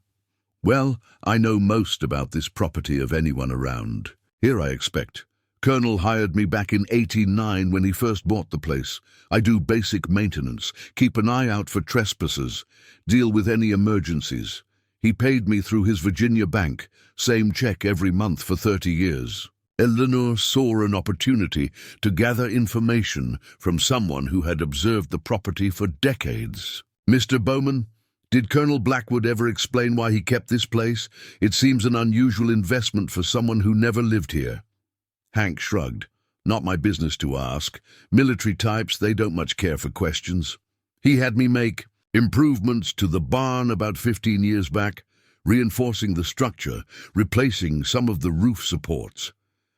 "Well, I know most about this property of anyone around. Here, I expect. Colonel hired me back in '89 when he first bought the place. I do basic maintenance, keep an eye out for trespassers, deal with any emergencies. He paid me through his Virginia bank, same check every month for 30 years. Eleanor saw an opportunity to gather information from someone who had observed the property for decades. "Mr. Bowman, did Colonel Blackwood ever explain why he kept this place? It seems an unusual investment for someone who never lived here." Hank shrugged. "Not my business to ask. Military types, they don't much care for questions. He had me make improvements to the barn about 15 years back, reinforcing the structure, replacing some of the roof supports.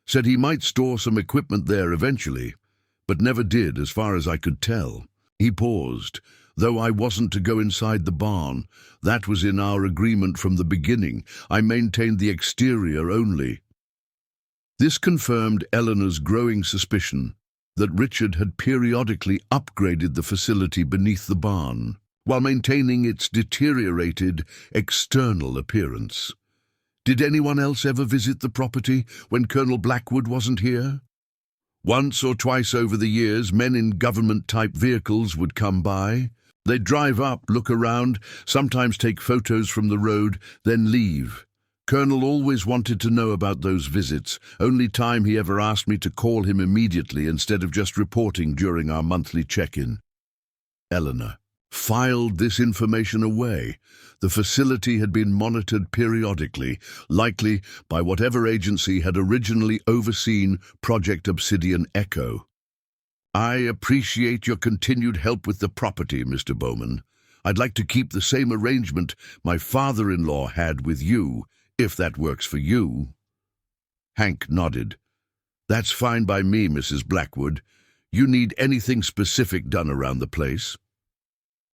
Said he might store some equipment there eventually, but never did as far as I could tell." He paused. "Though I wasn't to go inside the barn. That was in our agreement from the beginning. I maintained the exterior only." This confirmed Eleanor's growing suspicion that Richard had periodically upgraded the facility beneath the barn, while maintaining its deteriorated external appearance. Did anyone else ever visit the property when Colonel Blackwood wasn't here? Once or twice over the years, men in government-type vehicles would come by. They'd drive up, look around, sometimes take photos from the road, then leave. Colonel always wanted to know about those visits, only time he ever asked me to call him immediately instead of just reporting during our monthly check-in. Eleanor filed this information away. The facility had been monitored periodically, likely by whatever agency had originally overseen Project Obsidian Echo. I appreciate your continued help with the property, Mr. Bowman. I'd like to keep the same arrangement my father-in-law had with you, if that works for you. Hank nodded. That's fine by me, Mrs. Blackwood. You need anything specific done around the place?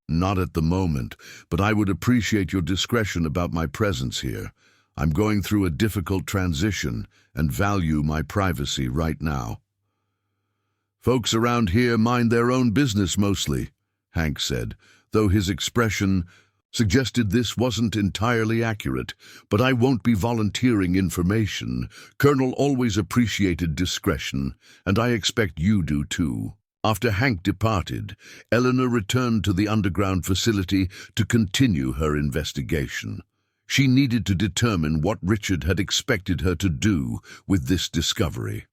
Not at the moment, but I would appreciate your discretion about my presence here. I'm going through a difficult transition and value my privacy right now. Folks around here mind their own business mostly, Hank said, though his expression suggested this wasn't entirely accurate. But I won't be volunteering information. Colonel always appreciated discretion, and I expect you do too. After Hank departed, Eleanor returned to the underground facility to continue her investigation. She needed to determine what Richard had expected her to do with this discovery.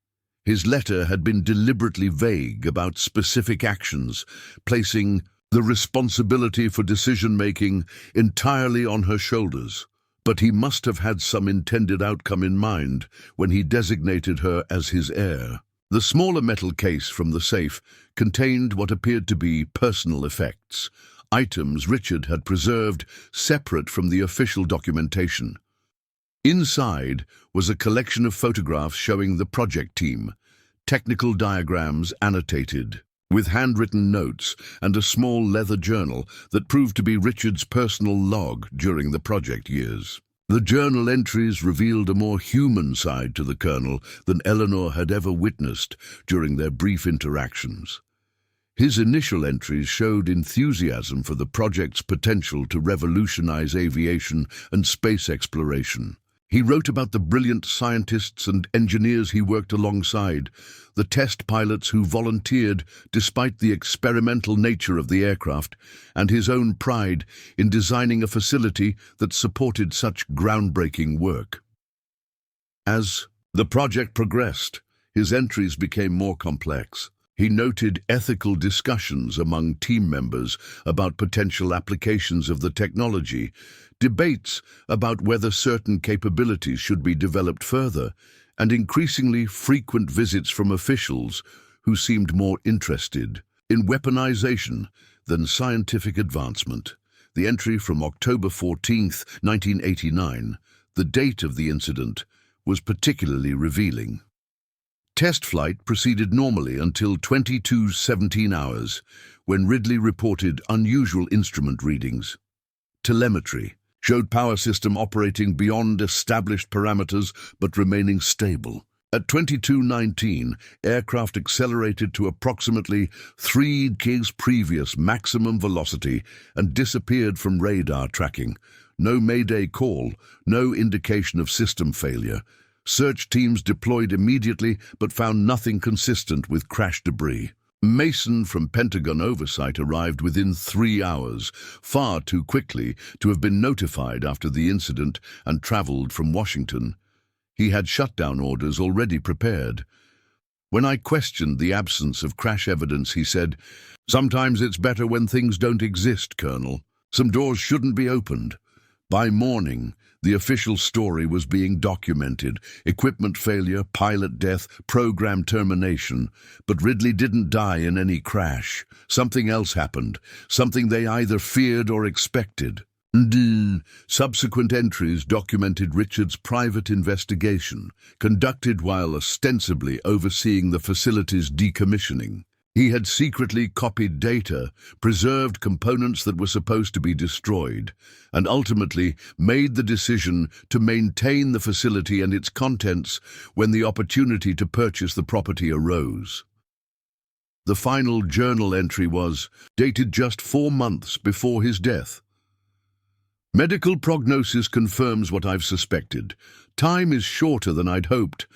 His letter had been deliberately vague about specific actions, placing the responsibility for decision-making entirely on her shoulders. But he must have had some intended outcome in mind when he designated her as his heir. The smaller metal case from the safe contained what appeared to be personal effects, items Richard had preserved separate from the official documentation. Inside was a collection of photographs showing the project team, technical diagrams annotated, with handwritten notes and a small leather journal that proved to be Richard's personal log during the project years. The journal entries revealed a more human side to the Colonel than Eleanor had ever witnessed during their brief interactions. His initial entries showed enthusiasm for the project's potential to revolutionize aviation and space exploration. He wrote about the brilliant scientists and engineers he worked alongside, the test pilots who volunteered despite the experimental nature of the aircraft, and his own pride in designing a facility that supported such groundbreaking work. As the project progressed, his entries became more complex. He noted ethical discussions among team members about potential applications of the technology, debates about whether certain capabilities should be developed further, and increasingly frequent visits from officials who seemed more interested in weaponization than scientific advancement. The entry from October 14, 1989, the date of the incident, was particularly revealing. Test flight proceeded normally until 22:17 hours, when Ridley reported unusual instrument readings. Telemetry showed power system operating beyond established parameters but remaining stable. At 22:19, aircraft accelerated to approximately 3 k's previous maximum velocity and disappeared from radar tracking. No Mayday call, no indication of system failure. Search teams deployed immediately but found nothing consistent with crash debris. Mason from Pentagon Oversight arrived within 3 hours, far too quickly to have been notified after the incident, and traveled from Washington. He had shutdown orders already prepared. When I questioned the absence of crash evidence, he said, "Sometimes it's better when things don't exist, Colonel. Some doors shouldn't be opened." By morning, the official story was being documented: equipment failure, pilot death, program termination. But Ridley didn't die in any crash. Something else happened, something they either feared or expected. Subsequent entries documented Richard's private investigation, conducted while ostensibly overseeing the facility's decommissioning. He had secretly copied data, preserved components that were supposed to be destroyed, and ultimately made the decision to maintain the facility and its contents when the opportunity to purchase the property arose. The final journal entry was dated just 4 months before his death. Medical prognosis confirms what I've suspected. Time is shorter than I'd hoped.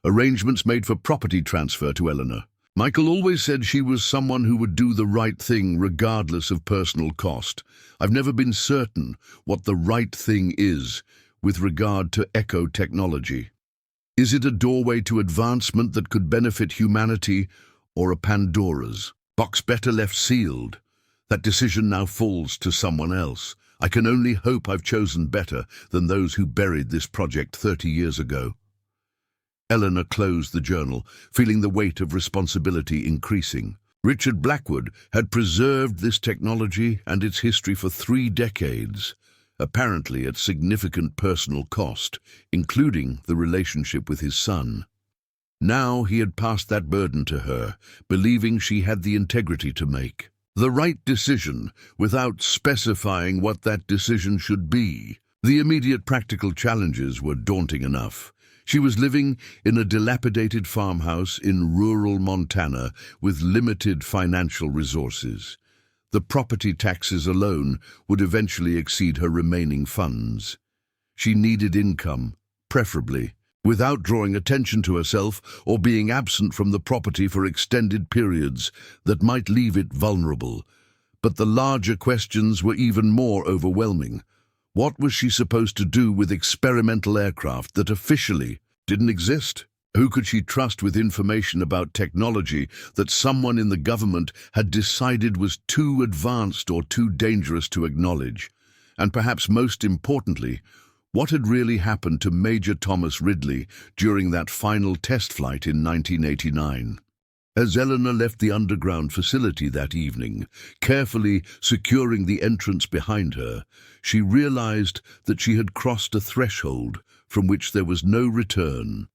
Arrangements made for property transfer to Eleanor. Michael always said she was someone who would do the right thing regardless of personal cost. I've never been certain what the right thing is with regard to echo technology. Is it a doorway to advancement that could benefit humanity, or a Pandora's box better left sealed? That decision now falls to someone else. I can only hope I've chosen better than those who buried this project 30 years ago. Eleanor closed the journal, feeling the weight of responsibility increasing. Richard Blackwood had preserved this technology and its history for 3 decades, apparently at significant personal cost, including the relationship with his son. Now he had passed that burden to her, believing she had the integrity to make the right decision without specifying what that decision should be. The immediate practical challenges were daunting enough. She was living in a dilapidated farmhouse in rural Montana with limited financial resources. The property taxes alone would eventually exceed her remaining funds. She needed income, preferably, without drawing attention to herself or being absent from the property for extended periods that might leave it vulnerable. But the larger questions were even more overwhelming. What was she supposed to do with experimental aircraft that officially didn't exist? Who could she trust with information about technology that someone in the government had decided was too advanced or too dangerous to acknowledge? And perhaps most importantly, what had really happened to Major Thomas Ridley during that final test flight in 1989? As Eleanor left the underground facility that evening, carefully securing the entrance behind her, she realized that she had crossed a threshold from which there was no return.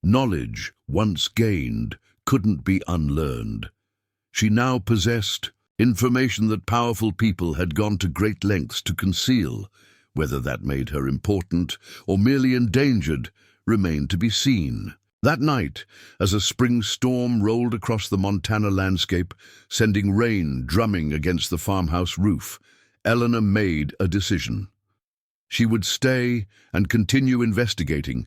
Knowledge, once gained, couldn't be unlearned. She now possessed information that powerful people had gone to great lengths to conceal. Whether that made her important or merely endangered remained to be seen. That night, as a spring storm rolled across the Montana landscape, sending rain drumming against the farmhouse roof, Eleanor made a decision. She would stay and continue investigating,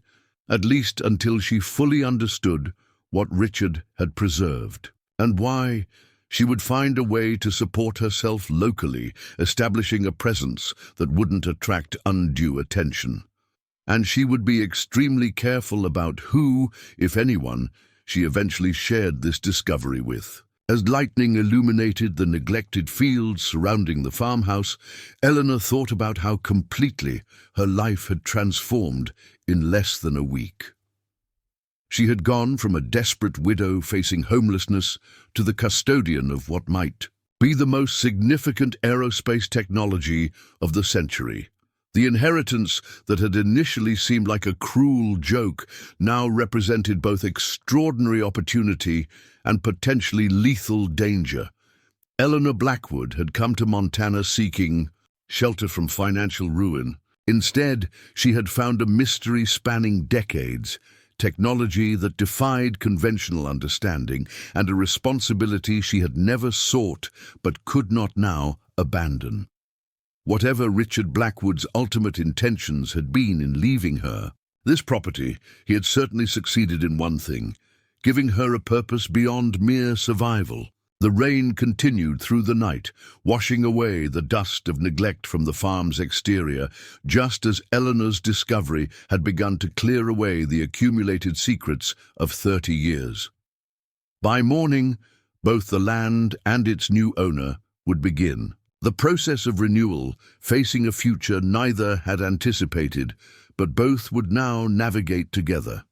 at least until she fully understood what Richard had preserved, and why. She would find a way to support herself locally, establishing a presence that wouldn't attract undue attention. And she would be extremely careful about who, if anyone, she eventually shared this discovery with. As lightning illuminated the neglected fields surrounding the farmhouse, Eleanor thought about how completely her life had transformed in less than a week. She had gone from a desperate widow facing homelessness to the custodian of what might be the most significant aerospace technology of the century. The inheritance that had initially seemed like a cruel joke now represented both extraordinary opportunity and potentially lethal danger. Eleanor Blackwood had come to Montana seeking shelter from financial ruin. Instead, she had found a mystery spanning decades, technology that defied conventional understanding, and a responsibility she had never sought but could not now abandon. Whatever Richard Blackwood's ultimate intentions had been in leaving her, this property, he had certainly succeeded in one thing, giving her a purpose beyond mere survival. The rain continued through the night, washing away the dust of neglect from the farm's exterior, just as Eleanor's discovery had begun to clear away the accumulated secrets of 30 years. By morning, both the land and its new owner would begin the process of renewal, facing a future neither had anticipated, but both would now navigate together.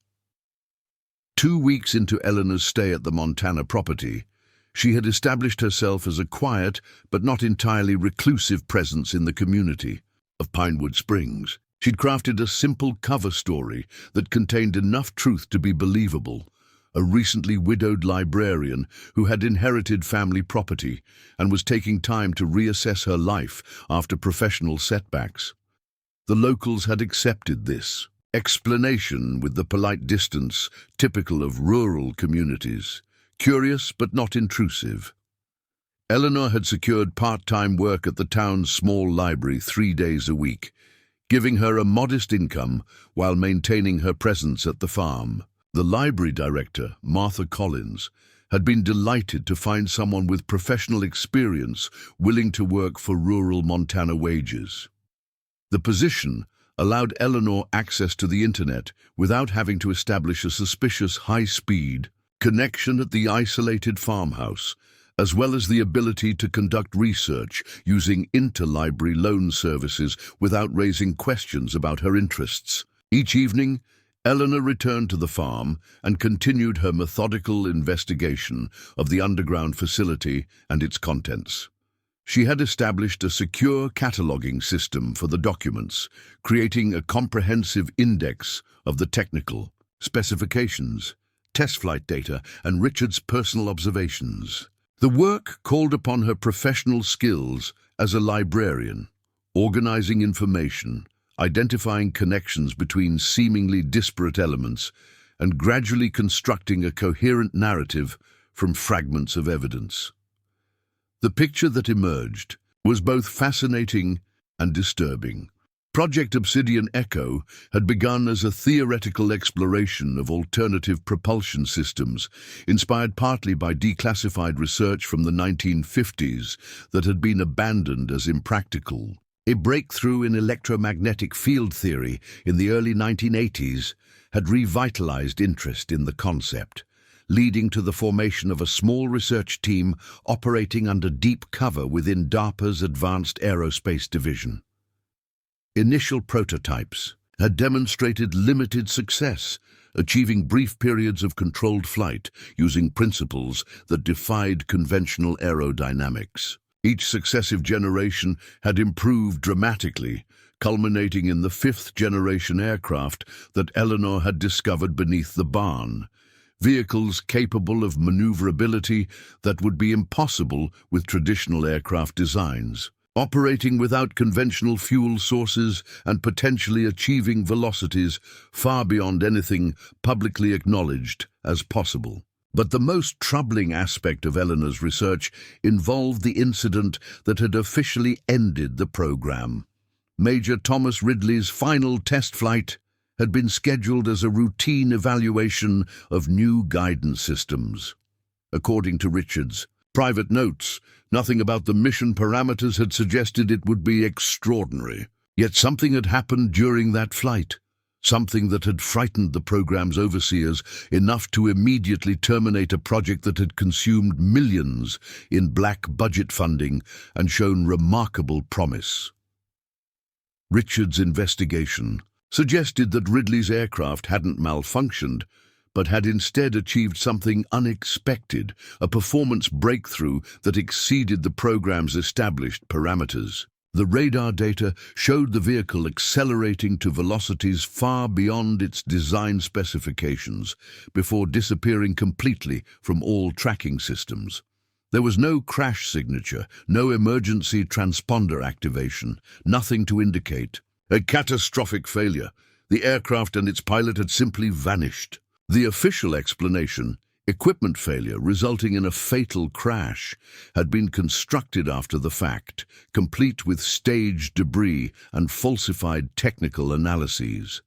2 weeks into Eleanor's stay at the Montana property, she had established herself as a quiet but not entirely reclusive presence in the community of Pinewood Springs. She'd crafted a simple cover story that contained enough truth to be believable. A recently widowed librarian who had inherited family property and was taking time to reassess her life after professional setbacks. The locals had accepted this explanation with the polite distance typical of rural communities, curious but not intrusive. Eleanor had secured part-time work at the town's small library 3 days a week, giving her a modest income while maintaining her presence at the farm. The library director, Martha Collins, had been delighted to find someone with professional experience willing to work for rural Montana wages. The position allowed Eleanor access to the internet without having to establish a suspicious high-speed connection at the isolated farmhouse, as well as the ability to conduct research using interlibrary loan services without raising questions about her interests. Each evening, Eleanor returned to the farm and continued her methodical investigation of the underground facility and its contents. She had established a secure cataloging system for the documents, creating a comprehensive index of the technical specifications, test flight data, and Richard's personal observations. The work called upon her professional skills as a librarian, organizing information, identifying connections between seemingly disparate elements, and gradually constructing a coherent narrative from fragments of evidence. The picture that emerged was both fascinating and disturbing. Project Obsidian Echo had begun as a theoretical exploration of alternative propulsion systems, inspired partly by declassified research from the 1950s that had been abandoned as impractical. A breakthrough in electromagnetic field theory in the early 1980s had revitalized interest in the concept, leading to the formation of a small research team operating under deep cover within DARPA's Advanced Aerospace Division. Initial prototypes had demonstrated limited success, achieving brief periods of controlled flight using principles that defied conventional aerodynamics. Each successive generation had improved dramatically, culminating in the fifth-generation aircraft that Eleanor had discovered beneath the barn, vehicles capable of maneuverability that would be impossible with traditional aircraft designs, operating without conventional fuel sources and potentially achieving velocities far beyond anything publicly acknowledged as possible. But the most troubling aspect of Eleanor's research involved the incident that had officially ended the program. Major Thomas Ridley's final test flight had been scheduled as a routine evaluation of new guidance systems. According to Richards' private notes, nothing about the mission parameters had suggested it would be extraordinary. Yet something had happened during that flight, something that had frightened the program's overseers enough to immediately terminate a project that had consumed millions in black budget funding and shown remarkable promise. Richards' investigation suggested that Ridley's aircraft hadn't malfunctioned, but had instead achieved something unexpected, a performance breakthrough that exceeded the program's established parameters. The radar data showed the vehicle accelerating to velocities far beyond its design specifications before disappearing completely from all tracking systems. There was no crash signature, no emergency transponder activation, nothing to indicate a catastrophic failure. The aircraft and its pilot had simply vanished. The official explanation, equipment failure resulting in a fatal crash, had been constructed after the fact, complete with staged debris and falsified technical analyses.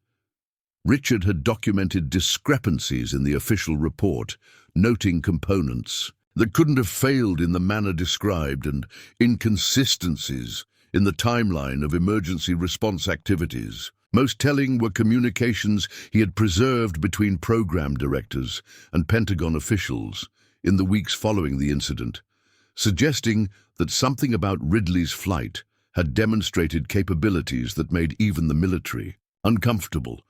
Richard had documented discrepancies in the official report, noting components that couldn't have failed in the manner described and inconsistencies in the timeline of emergency response activities. Most telling were communications he had preserved between program directors and Pentagon officials in the weeks following the incident, suggesting that something about Ridley's flight had demonstrated capabilities that made even the military uncomfortable.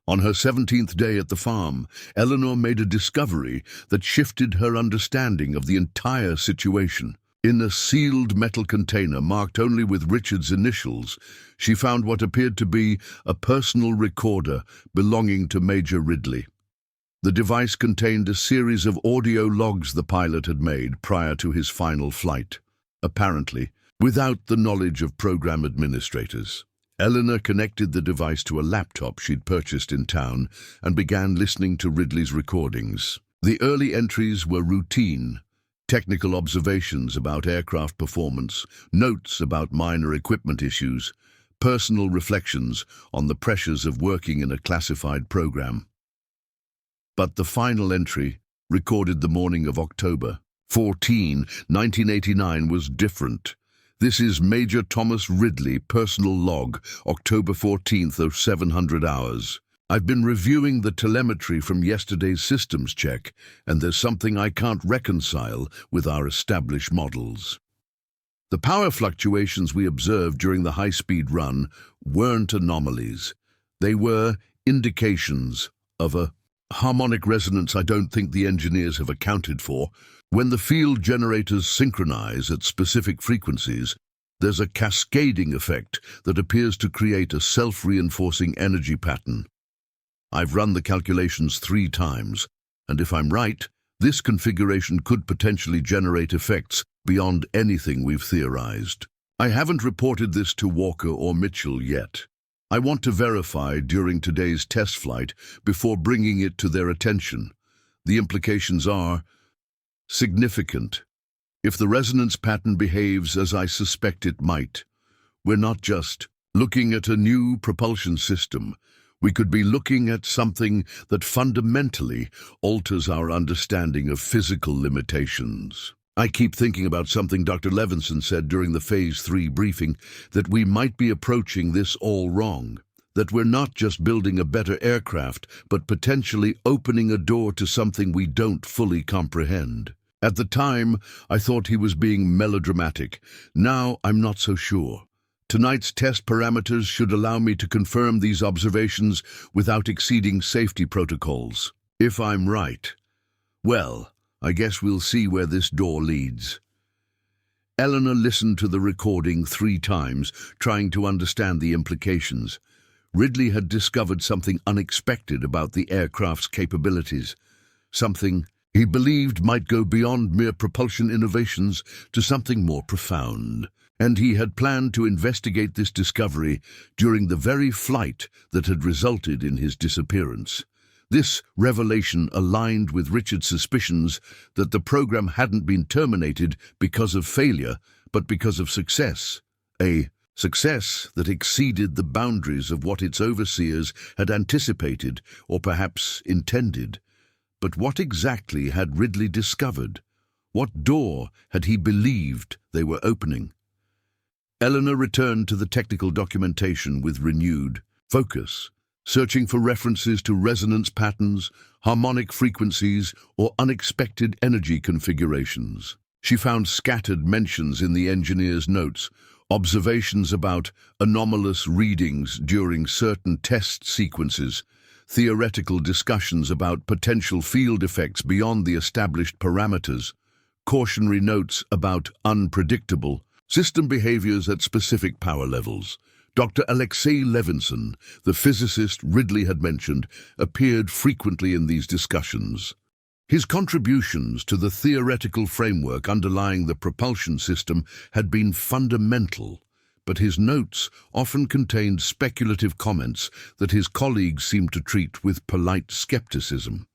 On her 17th day at the farm, Eleanor made a discovery that shifted her understanding of the entire situation. In a sealed metal container marked only with Richard's initials, she found what appeared to be a personal recorder belonging to Major Ridley. The device contained a series of audio logs the pilot had made prior to his final flight, apparently without the knowledge of program administrators. Eleanor connected the device to a laptop she'd purchased in town and began listening to Ridley's recordings. The early entries were routine, Technical observations about aircraft performance, notes about minor equipment issues, personal reflections on the pressures of working in a classified program. But the final entry, recorded the morning of October 14, 1989, was different. This is Major Thomas Ridley, personal log, October 14th, 0700 hours. I've been reviewing the telemetry from yesterday's systems check, and there's something I can't reconcile with our established models. The power fluctuations we observed during the high-speed run weren't anomalies. They were indications of a harmonic resonance I don't think the engineers have accounted for. When the field generators synchronize at specific frequencies, there's a cascading effect that appears to create a self-reinforcing energy pattern. I've run the calculations 3 times, and if I'm right, this configuration could potentially generate effects beyond anything we've theorized. I haven't reported this to Walker or Mitchell yet. I want to verify during today's test flight before bringing it to their attention. The implications are significant. If the resonance pattern behaves as I suspect it might, we're not just looking at a new propulsion system. We could be looking at something that fundamentally alters our understanding of physical limitations. I keep thinking about something Dr. Levinson said during the Phase 3 briefing, that we might be approaching this all wrong, that we're not just building a better aircraft, but potentially opening a door to something we don't fully comprehend. At the time, I thought he was being melodramatic. Now, I'm not so sure. Tonight's test parameters should allow me to confirm these observations without exceeding safety protocols. If I'm right, well, I guess we'll see where this door leads. Eleanor listened to the recording 3 times, trying to understand the implications. Ridley had discovered something unexpected about the aircraft's capabilities, something he believed might go beyond mere propulsion innovations to something more profound. And he had planned to investigate this discovery during the very flight that had resulted in his disappearance. This revelation aligned with Richard's suspicions that the program hadn't been terminated because of failure, but because of success. A success that exceeded the boundaries of what its overseers had anticipated or perhaps intended. But what exactly had Ridley discovered? What door had he believed they were opening? Eleanor returned to the technical documentation with renewed focus, searching for references to resonance patterns, harmonic frequencies, or unexpected energy configurations. She found scattered mentions in the engineer's notes, observations about anomalous readings during certain test sequences, theoretical discussions about potential field effects beyond the established parameters, cautionary notes about unpredictable system behaviors at specific power levels. Dr. Alexei Levinson, the physicist Ridley had mentioned, appeared frequently in these discussions. His contributions to the theoretical framework underlying the propulsion system had been fundamental, but his notes often contained speculative comments that his colleagues seemed to treat with polite skepticism.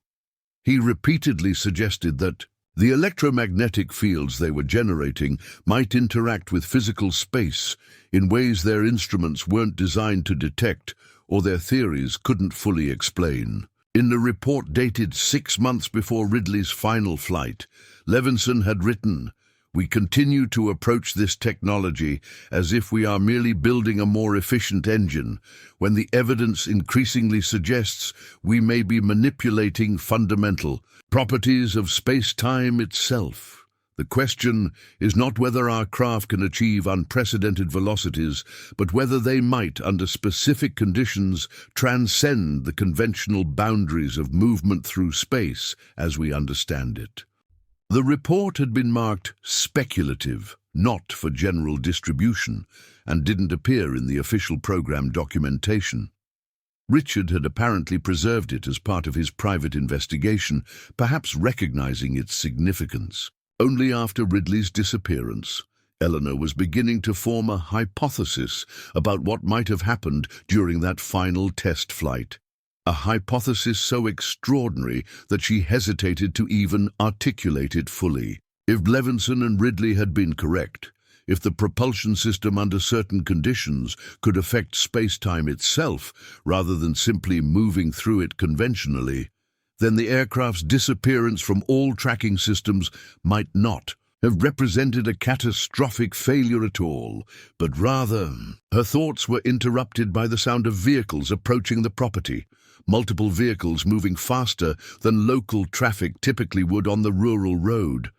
He repeatedly suggested that the electromagnetic fields they were generating might interact with physical space in ways their instruments weren't designed to detect or their theories couldn't fully explain. In the report dated 6 months before Ridley's final flight, Levinson had written, "We continue to approach this technology as if we are merely building a more efficient engine, when the evidence increasingly suggests we may be manipulating fundamental properties of space-time itself. The question is not whether our craft can achieve unprecedented velocities, but whether they might, under specific conditions, transcend the conventional boundaries of movement through space as we understand it." The report had been marked speculative, not for general distribution, and didn't appear in the official program documentation. Richard had apparently preserved it as part of his private investigation, perhaps recognizing its significance. Only after Ridley's disappearance, Eleanor was beginning to form a hypothesis about what might have happened during that final test flight. A hypothesis so extraordinary that she hesitated to even articulate it fully. If Levinson and Ridley had been correct, if the propulsion system under certain conditions could affect space-time itself rather than simply moving through it conventionally, then the aircraft's disappearance from all tracking systems might not have represented a catastrophic failure at all, but rather, her thoughts were interrupted by the sound of vehicles approaching the property, multiple vehicles moving faster than local traffic typically would on the rural road.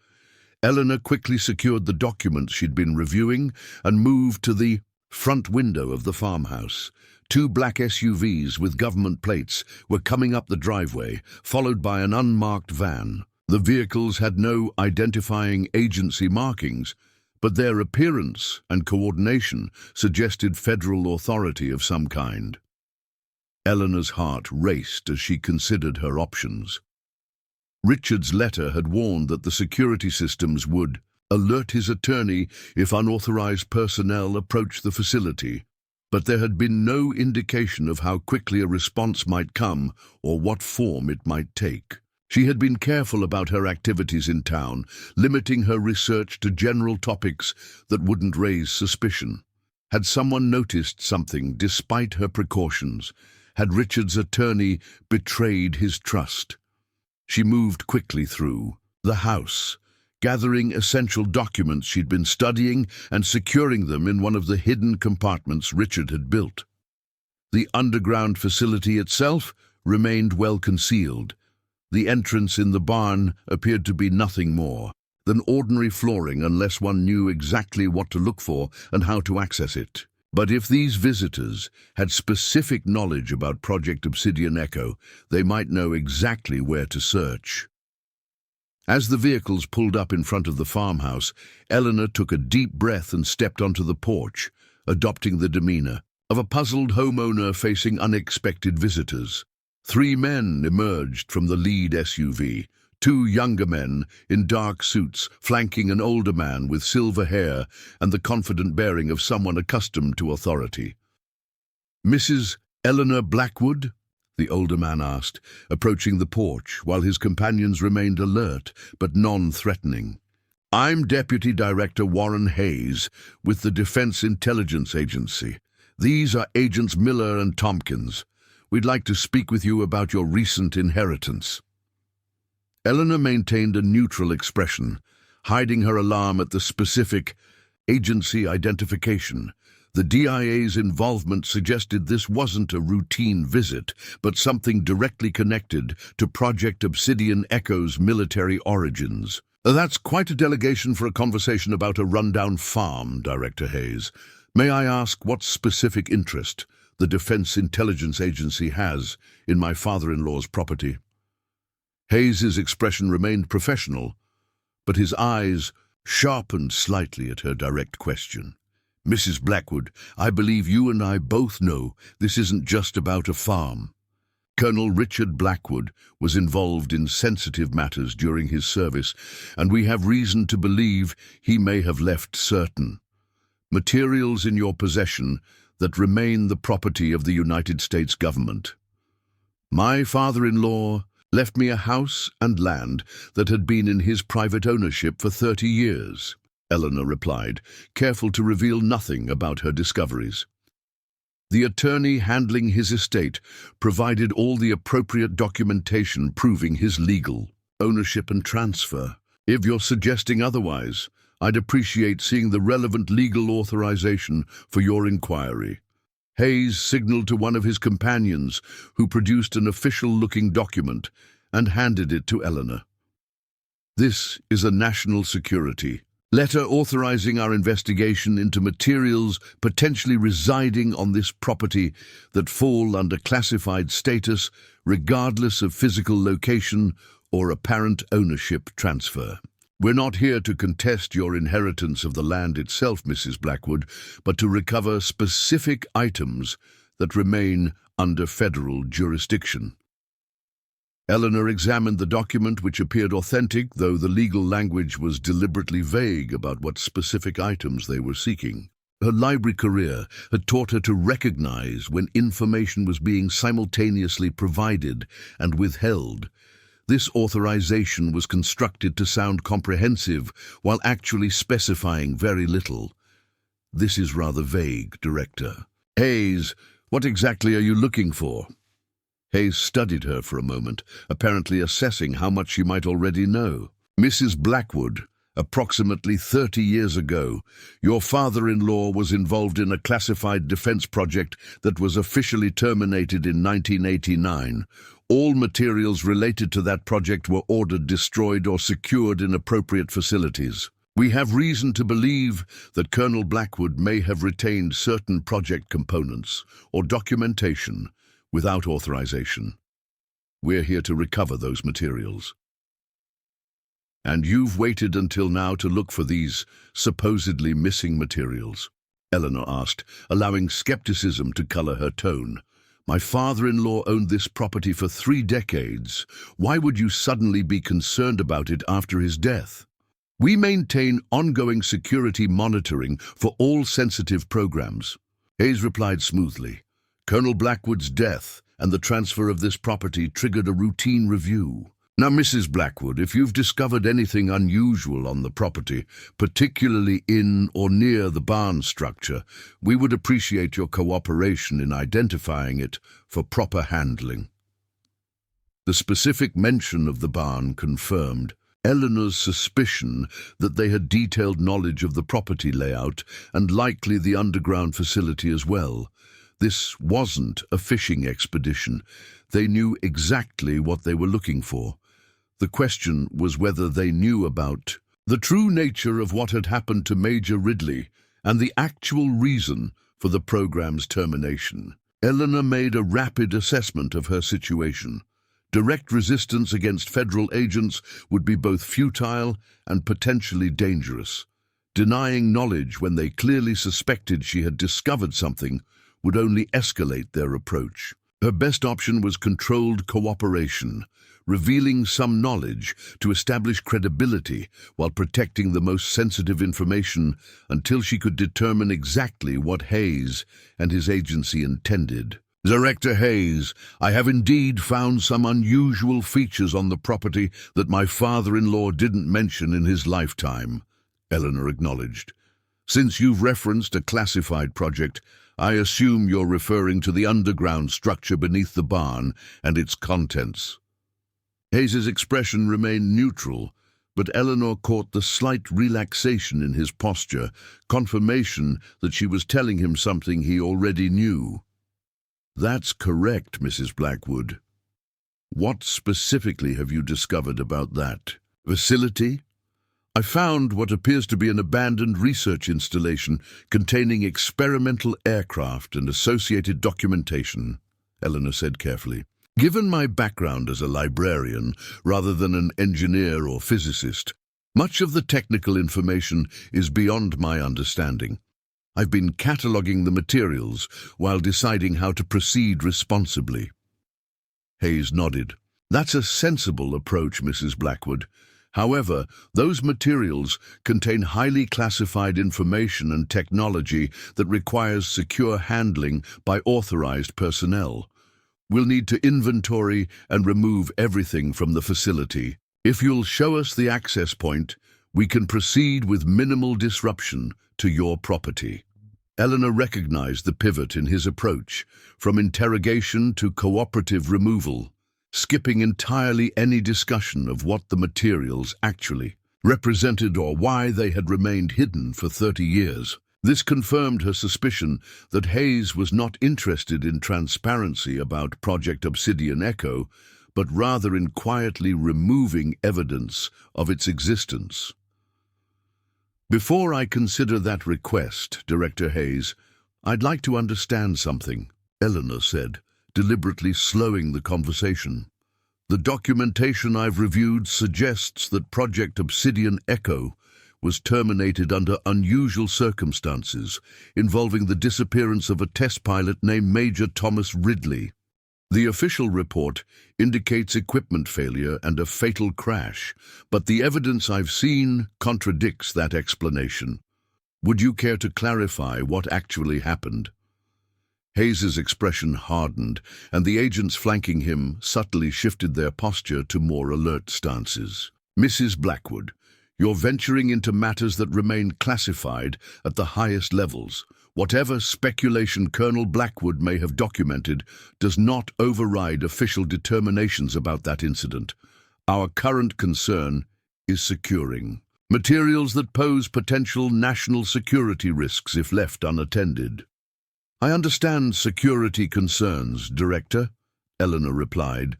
Eleanor quickly secured the documents she'd been reviewing and moved to the front window of the farmhouse. Two black SUVs with government plates were coming up the driveway, followed by an unmarked van. The vehicles had no identifying agency markings, but their appearance and coordination suggested federal authority of some kind. Eleanor's heart raced as she considered her options. Richard's letter had warned that the security systems would alert his attorney if unauthorized personnel approached the facility, but there had been no indication of how quickly a response might come or what form it might take. She had been careful about her activities in town, limiting her research to general topics that wouldn't raise suspicion. Had someone noticed something despite her precautions? Had Richard's attorney betrayed his trust? She moved quickly through the house, gathering essential documents she'd been studying and securing them in one of the hidden compartments Richard had built. The underground facility itself remained well concealed. The entrance in the barn appeared to be nothing more than ordinary flooring unless one knew exactly what to look for and how to access it. But if these visitors had specific knowledge about Project Obsidian Echo, they might know exactly where to search. As the vehicles pulled up in front of the farmhouse, Eleanor took a deep breath and stepped onto the porch, adopting the demeanor of a puzzled homeowner facing unexpected visitors. Three men emerged from the lead SUV, two younger men in dark suits flanking an older man with silver hair and the confident bearing of someone accustomed to authority. "Mrs. Eleanor Blackwood?" the older man asked, approaching the porch while his companions remained alert but non-threatening. "I'm Deputy Director Warren Hayes with the Defense Intelligence Agency. These are Agents Miller and Tompkins. We'd like to speak with you about your recent inheritance." Eleanor maintained a neutral expression, hiding her alarm at the specific agency identification. The DIA's involvement suggested this wasn't a routine visit, but something directly connected to Project Obsidian Echo's military origins. "That's quite a delegation for a conversation about a rundown farm, Director Hayes. May I ask what specific interest the Defense Intelligence Agency has in my father-in-law's property?" Hayes's expression remained professional, but his eyes sharpened slightly at her direct question. "Mrs. Blackwood, I believe you and I both know this isn't just about a farm. Colonel Richard Blackwood was involved in sensitive matters during his service, and we have reason to believe he may have left certain materials in your possession that remain the property of the United States government. My father-in-law left me a house and land that had been in his private ownership for 30 years, Eleanor replied, careful to reveal nothing about her discoveries. The attorney handling his estate provided all the appropriate documentation proving his legal ownership and transfer. If you're suggesting otherwise, I'd appreciate seeing the relevant legal authorization for your inquiry." Hayes signaled to one of his companions, who produced an official-looking document and handed it to Eleanor. "This is a national security letter authorizing our investigation into materials potentially residing on this property that fall under classified status regardless of physical location or apparent ownership transfer. We're not here to contest your inheritance of the land itself, Mrs. Blackwood, but to recover specific items that remain under federal jurisdiction." Eleanor examined the document, which appeared authentic, though the legal language was deliberately vague about what specific items they were seeking. Her library career had taught her to recognize when information was being simultaneously provided and withheld. This authorization was constructed to sound comprehensive while actually specifying very little. This is rather vague, Director. Hayes, what exactly are you looking for? Hayes studied her for a moment, apparently assessing how much she might already know. Mrs. Blackwood, approximately 30 years ago, your father-in-law was involved in a classified defense project that was officially terminated in 1989. All materials related to that project were ordered destroyed or secured in appropriate facilities. We have reason to believe that Colonel Blackwood may have retained certain project components or documentation without authorization. We're here to recover those materials. And you've waited until now to look for these supposedly missing materials? Eleanor asked, allowing skepticism to color her tone. My father-in-law owned this property for 3 decades. Why would you suddenly be concerned about it after his death? We maintain ongoing security monitoring for all sensitive programs. Hayes replied smoothly. Colonel Blackwood's death and the transfer of this property triggered a routine review. Now, Mrs. Blackwood, if you've discovered anything unusual on the property, particularly in or near the barn structure, we would appreciate your cooperation in identifying it for proper handling. The specific mention of the barn confirmed Eleanor's suspicion that they had detailed knowledge of the property layout and likely the underground facility as well. This wasn't a fishing expedition. They knew exactly what they were looking for. The question was whether they knew about the true nature of what had happened to Major Ridley and the actual reason for the program's termination. Eleanor made a rapid assessment of her situation. Direct resistance against federal agents would be both futile and potentially dangerous. Denying knowledge when they clearly suspected she had discovered something would only escalate their approach. Her best option was controlled cooperation, revealing some knowledge to establish credibility while protecting the most sensitive information until she could determine exactly what Hayes and his agency intended. Director Hayes, I have indeed found some unusual features on the property that my father-in-law didn't mention in his lifetime, Eleanor acknowledged. Since you've referenced a classified project, I assume you're referring to the underground structure beneath the barn and its contents. Hayes's expression remained neutral, but Eleanor caught the slight relaxation in his posture, confirmation that she was telling him something he already knew. That's correct, Mrs. Blackwood. What specifically have you discovered about that facility? I found what appears to be an abandoned research installation containing experimental aircraft and associated documentation, Eleanor said carefully. Given my background as a librarian rather than an engineer or physicist, much of the technical information is beyond my understanding. I've been cataloging the materials while deciding how to proceed responsibly. Hayes nodded. That's a sensible approach, Mrs. Blackwood. However, those materials contain highly classified information and technology that requires secure handling by authorized personnel. We'll need to inventory and remove everything from the facility. If you'll show us the access point, we can proceed with minimal disruption to your property. Eleanor recognized the pivot in his approach, from interrogation to cooperative removal, skipping entirely any discussion of what the materials actually represented or why they had remained hidden for 30 years. This confirmed her suspicion that Hayes was not interested in transparency about Project Obsidian Echo, but rather in quietly removing evidence of its existence. Before I consider that request, Director Hayes, I'd like to understand something, Eleanor said, deliberately slowing the conversation. The documentation I've reviewed suggests that Project Obsidian Echo was terminated under unusual circumstances involving the disappearance of a test pilot named Major Thomas Ridley. The official report indicates equipment failure and a fatal crash, but the evidence I've seen contradicts that explanation. Would you care to clarify what actually happened? Hayes's expression hardened, and the agents flanking him subtly shifted their posture to more alert stances. Mrs. Blackwood, you're venturing into matters that remain classified at the highest levels. Whatever speculation Colonel Blackwood may have documented does not override official determinations about that incident. Our current concern is securing materials that pose potential national security risks if left unattended. I understand security concerns, Director, Eleanor replied,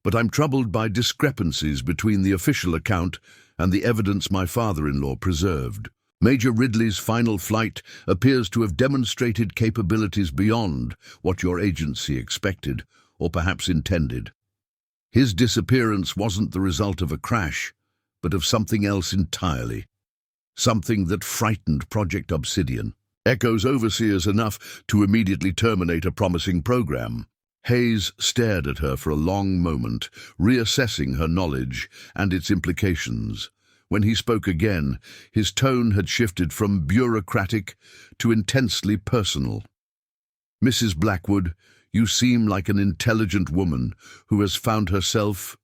but I'm troubled by discrepancies between the official account and the evidence my father-in-law preserved. Major Ridley's final flight appears to have demonstrated capabilities beyond what your agency expected, or perhaps intended. His disappearance wasn't the result of a crash, but of something else entirely. Something that frightened Project Obsidian. Echo's overseers enough to immediately terminate a promising program. Hayes stared at her for a long moment, reassessing her knowledge and its implications. When he spoke again, his tone had shifted from bureaucratic to intensely personal. Mrs. Blackwood, you seem like an intelligent woman who has found herself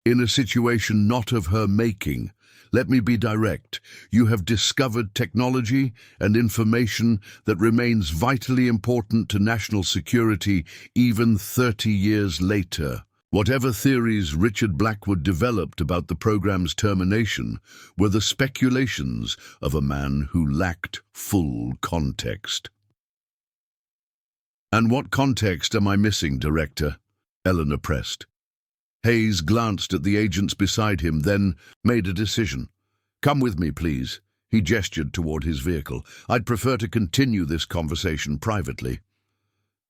in a situation not of her making. Let me be direct. You have discovered technology and information that remains vitally important to national security even 30 years later. Whatever theories Richard Blackwood developed about the program's termination were the speculations of a man who lacked full context. And what context am I missing, Director? Eleanor pressed. Hayes glanced at the agents beside him, then made a decision. Come with me, please. He gestured toward his vehicle. I'd prefer to continue this conversation privately.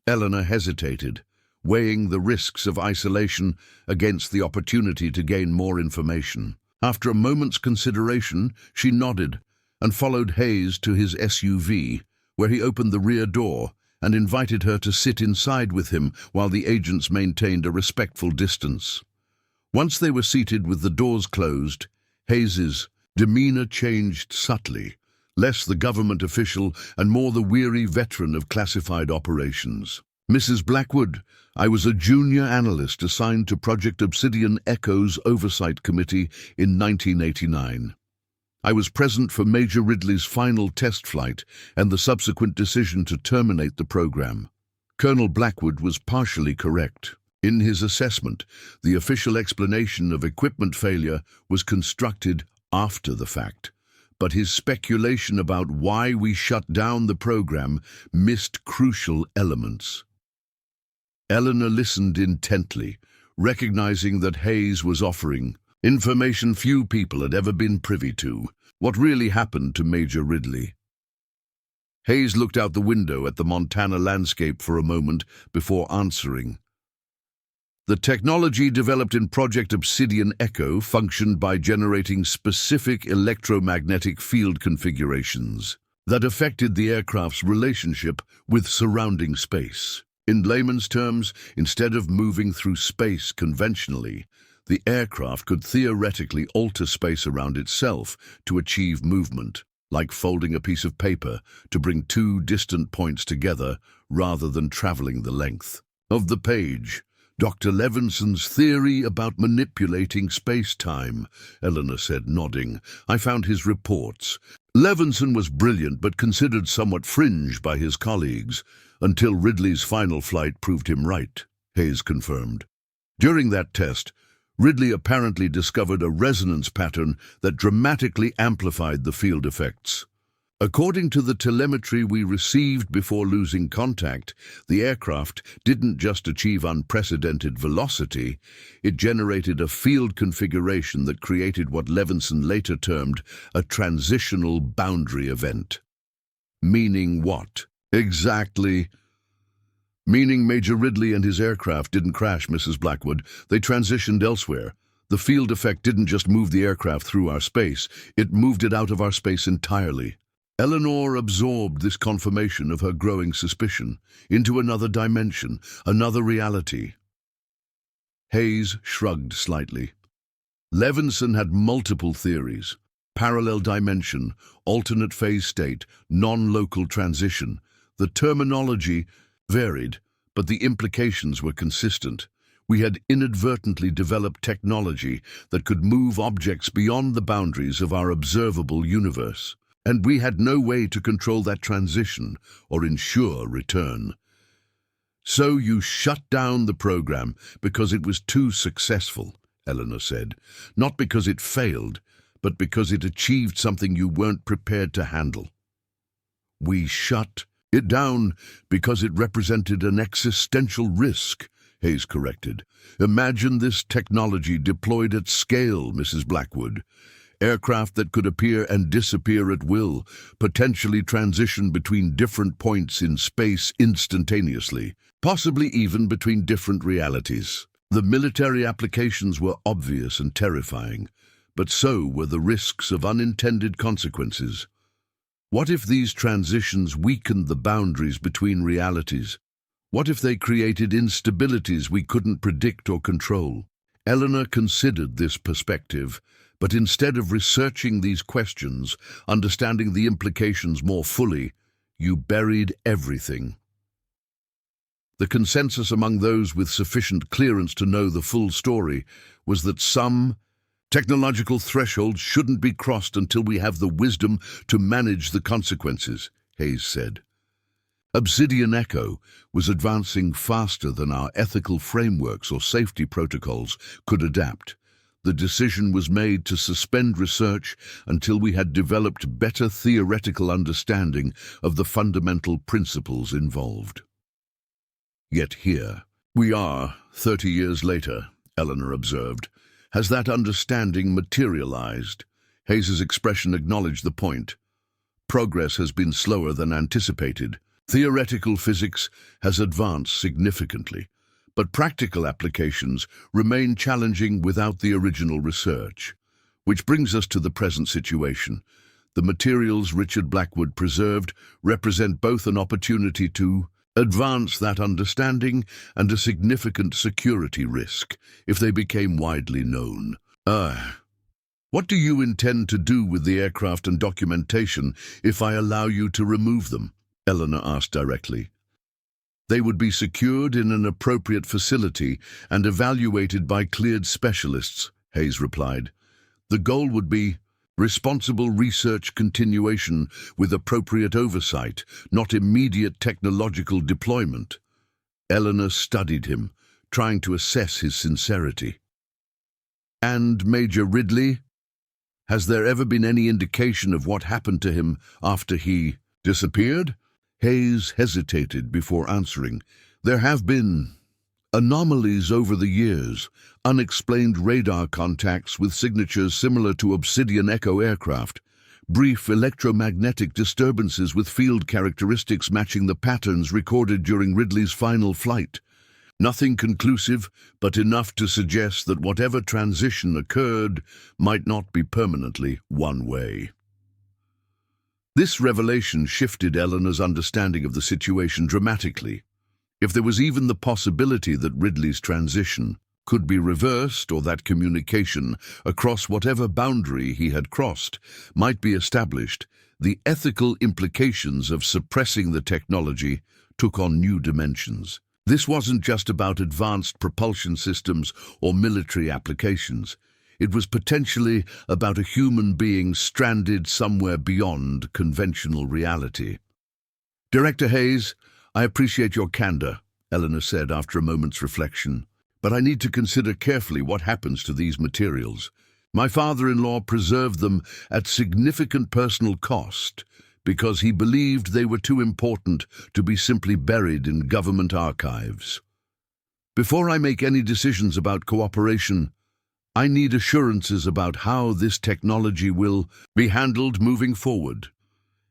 Eleanor hesitated, weighing the risks of isolation against the opportunity to gain more information. After a moment's consideration, she nodded and followed Hayes to his SUV, where he opened the rear door and invited her to sit inside with him while the agents maintained a respectful distance. Once they were seated with the doors closed, Hayes's demeanor changed subtly, less the government official and more the weary veteran of classified operations. Mrs. Blackwood, I was a junior analyst assigned to Project Obsidian Echo's Oversight Committee in 1989. I was present for Major Ridley's final test flight and the subsequent decision to terminate the program. Colonel Blackwood was partially correct. In his assessment, the official explanation of equipment failure was constructed after the fact, but his speculation about why we shut down the program missed crucial elements. Eleanor listened intently, recognizing that Hayes was offering information few people had ever been privy to. What really happened to Major Ridley? Hayes looked out the window at the Montana landscape for a moment before answering. The technology developed in Project Obsidian Echo functioned by generating specific electromagnetic field configurations that affected the aircraft's relationship with surrounding space. In layman's terms, instead of moving through space conventionally, the aircraft could theoretically alter space around itself to achieve movement, like folding a piece of paper to bring two distant points together rather than traveling the length of the page. Dr. Levinson's theory about manipulating space-time, Eleanor said, nodding. I found his reports. Levinson was brilliant but considered somewhat fringe by his colleagues, until Ridley's final flight proved him right, Hayes confirmed. During that test, Ridley apparently discovered a resonance pattern that dramatically amplified the field effects. According to the telemetry we received before losing contact, the aircraft didn't just achieve unprecedented velocity, it generated a field configuration that created what Levinson later termed a transitional boundary event. Meaning what? Exactly. Meaning Major Ridley and his aircraft didn't crash, Mrs. Blackwood. They transitioned elsewhere. The field effect didn't just move the aircraft through our space, it moved it out of our space entirely. Eleanor absorbed this confirmation of her growing suspicion into another dimension, another reality. Hayes shrugged slightly. Levinson had multiple theories: parallel dimension, alternate phase state, non-local transition. The terminology varied, but the implications were consistent. We had inadvertently developed technology that could move objects beyond the boundaries of our observable universe, and we had no way to control that transition or ensure return. "So you shut down the program because it was too successful," Eleanor said. "Not because it failed, but because it achieved something you weren't prepared to handle." "We shut it down because it represented an existential risk," Hayes corrected. "Imagine this technology deployed at scale, Mrs. Blackwood. Aircraft that could appear and disappear at will, potentially transition between different points in space instantaneously, possibly even between different realities." The military applications were obvious and terrifying, but so were the risks of unintended consequences. What if these transitions weakened the boundaries between realities? What if they created instabilities we couldn't predict or control? Eleanor considered this perspective, but instead of researching these questions, understanding the implications more fully, you buried everything. The consensus among those with sufficient clearance to know the full story was that some technological thresholds shouldn't be crossed until we have the wisdom to manage the consequences, Hayes said. Obsidian Echo was advancing faster than our ethical frameworks or safety protocols could adapt. The decision was made to suspend research until we had developed better theoretical understanding of the fundamental principles involved. Yet here we are, 30 years later, Eleanor observed. Has that understanding materialized? Hayes's expression acknowledged the point. Progress has been slower than anticipated. Theoretical physics has advanced significantly, but practical applications remain challenging without the original research. Which brings us to the present situation. The materials Richard Blackwood preserved represent both an opportunity to advance that understanding and a significant security risk if they became widely known. What do you intend to do with the aircraft and documentation if I allow you to remove them? Eleanor asked directly. They would be secured in an appropriate facility and evaluated by cleared specialists, Hayes replied. The goal would be responsible research continuation with appropriate oversight, not immediate technological deployment. Eleanor studied him, trying to assess his sincerity. And Major Ridley? Has there ever been any indication of what happened to him after he disappeared? Hayes hesitated before answering. There have been anomalies over the years, unexplained radar contacts with signatures similar to Obsidian Echo aircraft, brief electromagnetic disturbances with field characteristics matching the patterns recorded during Ridley's final flight. Nothing conclusive, but enough to suggest that whatever transition occurred might not be permanently one way. This revelation shifted Eleanor's understanding of the situation dramatically. If there was even the possibility that Ridley's transition could be reversed or that communication across whatever boundary he had crossed might be established, the ethical implications of suppressing the technology took on new dimensions. This wasn't just about advanced propulsion systems or military applications. It was potentially about a human being stranded somewhere beyond conventional reality. Director Hayes, I appreciate your candor, Eleanor said after a moment's reflection, but I need to consider carefully what happens to these materials. My father-in-law preserved them at significant personal cost because he believed they were too important to be simply buried in government archives. Before I make any decisions about cooperation, I need assurances about how this technology will be handled moving forward.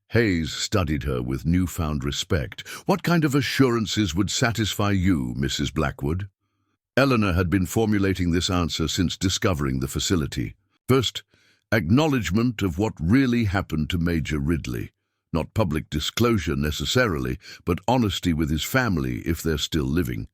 Hayes studied her with newfound respect. What kind of assurances would satisfy you, Mrs. Blackwood? Eleanor had been formulating this answer since discovering the facility. First, acknowledgement of what really happened to Major Ridley. Not public disclosure necessarily, but honesty with his family if they're still living.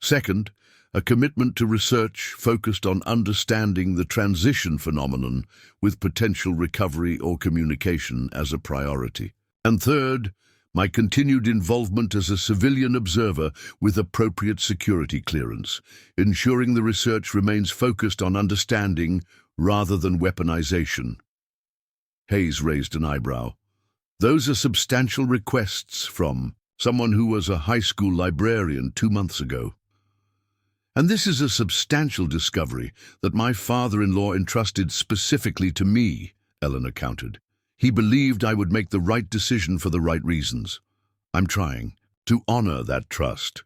Second, a commitment to research focused on understanding the transition phenomenon with potential recovery or communication as a priority. And third, My continued involvement as a civilian observer with appropriate security clearance, ensuring the research remains focused on understanding rather than weaponization. Hayes raised an eyebrow. Those are substantial requests from someone who was a high school librarian 2 months ago. And this is a substantial discovery that my father-in-law entrusted specifically to me, Eleanor countered. He believed I would make the right decision for the right reasons. I'm trying to honor that trust.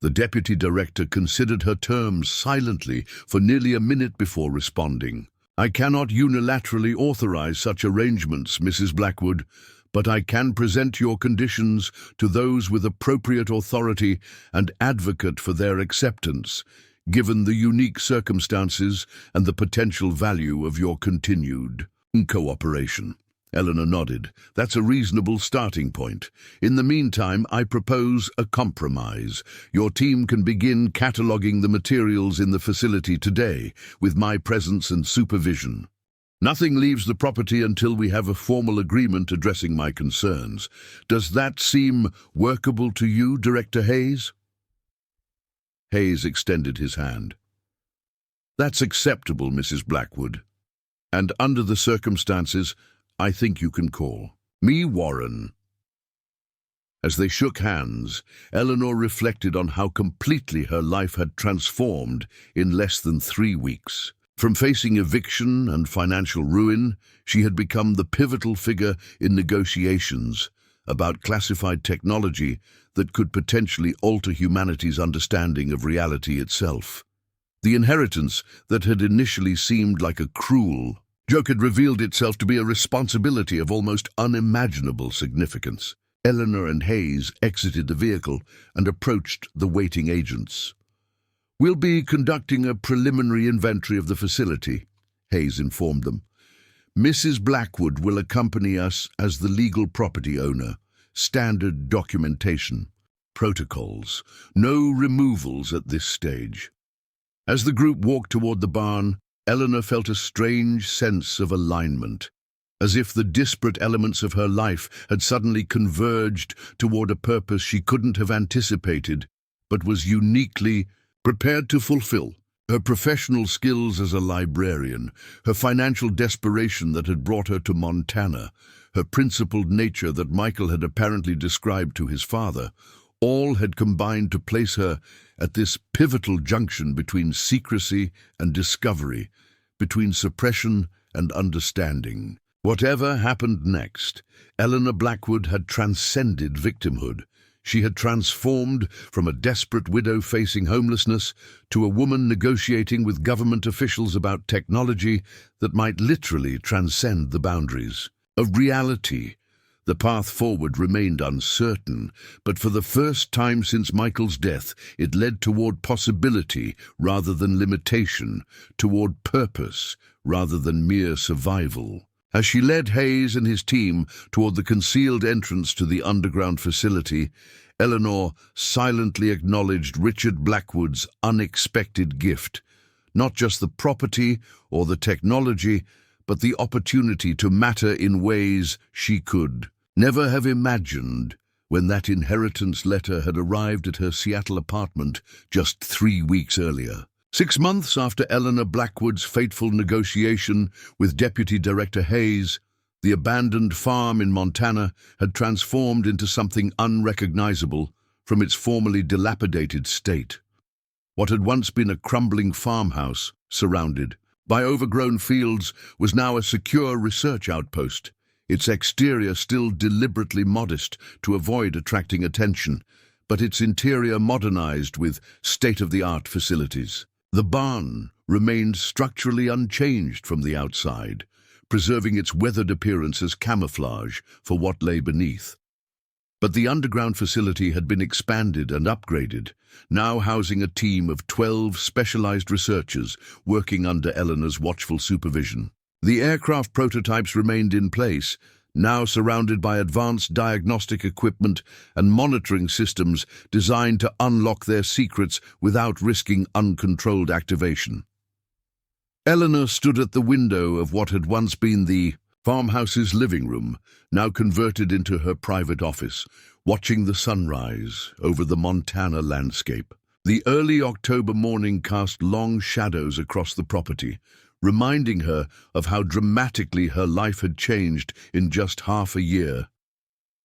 The deputy director considered her terms silently for nearly a minute before responding. I cannot unilaterally authorize such arrangements, Mrs. Blackwood, but I can present your conditions to those with appropriate authority and advocate for their acceptance, given the unique circumstances and the potential value of your continued cooperation. Eleanor nodded. That's a reasonable starting point. In the meantime, I propose a compromise. Your team can begin cataloging the materials in the facility today, with my presence and supervision. Nothing leaves the property until we have a formal agreement addressing my concerns. Does that seem workable to you, Director Hayes? Hayes extended his hand. That's acceptable, Mrs. Blackwood. And under the circumstances, I think you can call me Warren. As they shook hands, Eleanor reflected on how completely her life had transformed in less than 3 weeks. From facing eviction and financial ruin, she had become the pivotal figure in negotiations about classified technology that could potentially alter humanity's understanding of reality itself. The inheritance that had initially seemed like a cruel joke had revealed itself to be a responsibility of almost unimaginable significance. Eleanor and Hayes exited the vehicle and approached the waiting agents. We'll be conducting a preliminary inventory of the facility, Hayes informed them. Mrs. Blackwood will accompany us as the legal property owner. Standard documentation. Protocols. No removals at this stage. As the group walked toward the barn, Eleanor felt a strange sense of alignment, as if the disparate elements of her life had suddenly converged toward a purpose she couldn't have anticipated, but was uniquely prepared to fulfill. Her professional skills as a librarian, her financial desperation that had brought her to Montana, her principled nature that Michael had apparently described to his father, all had combined to place her at this pivotal junction between secrecy and discovery, between suppression and understanding. Whatever happened next, Eleanor Blackwood had transcended victimhood. She had transformed from a desperate widow facing homelessness to a woman negotiating with government officials about technology that might literally transcend the boundaries of reality. The path forward remained uncertain, but for the first time since Michael's death, it led toward possibility rather than limitation, toward purpose rather than mere survival. As she led Hayes and his team toward the concealed entrance to the underground facility, Eleanor silently acknowledged Richard Blackwood's unexpected gift, not just the property or the technology, but the opportunity to matter in ways she could never have imagined when that inheritance letter had arrived at her Seattle apartment just 3 weeks earlier. 6 months after Eleanor Blackwood's fateful negotiation with Deputy Director Hayes, the abandoned farm in Montana had transformed into something unrecognizable from its formerly dilapidated state. What had once been a crumbling farmhouse, surrounded by overgrown fields, was now a secure research outpost, its exterior still deliberately modest to avoid attracting attention, but its interior modernized with state-of-the-art facilities. The barn remained structurally unchanged from the outside, preserving its weathered appearance as camouflage for what lay beneath. But the underground facility had been expanded and upgraded, now housing a team of 12 specialized researchers working under Eleanor's watchful supervision. The aircraft prototypes remained in place, now surrounded by advanced diagnostic equipment and monitoring systems designed to unlock their secrets without risking uncontrolled activation. Eleanor stood at the window of what had once been the farmhouse's living room, now converted into her private office, watching the sunrise over the Montana landscape. The early October morning cast long shadows across the property, reminding her of how dramatically her life had changed in just half a year.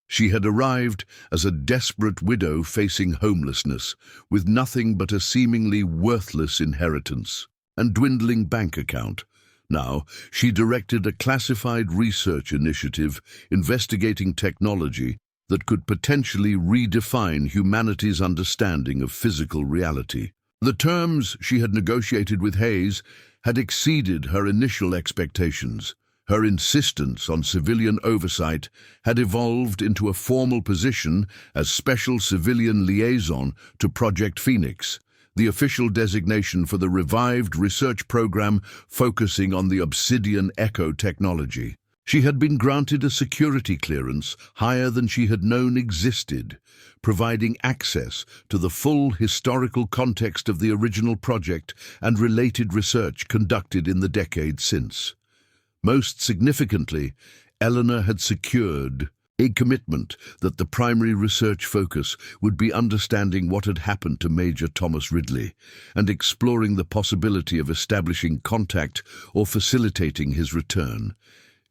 She had arrived as a desperate widow facing homelessness, with nothing but a seemingly worthless inheritance and dwindling bank account. Now, she directed a classified research initiative investigating technology that could potentially redefine humanity's understanding of physical reality. The terms she had negotiated with Hayes had exceeded her initial expectations. Her insistence on civilian oversight had evolved into a formal position as Special Civilian Liaison to Project Phoenix, the official designation for the revived research program focusing on the Obsidian Echo technology. She had been granted a security clearance higher than she had known existed, providing access to the full historical context of the original project and related research conducted in the decades since. Most significantly, Eleanor had secured a commitment that the primary research focus would be understanding what had happened to Major Thomas Ridley and exploring the possibility of establishing contact or facilitating his return,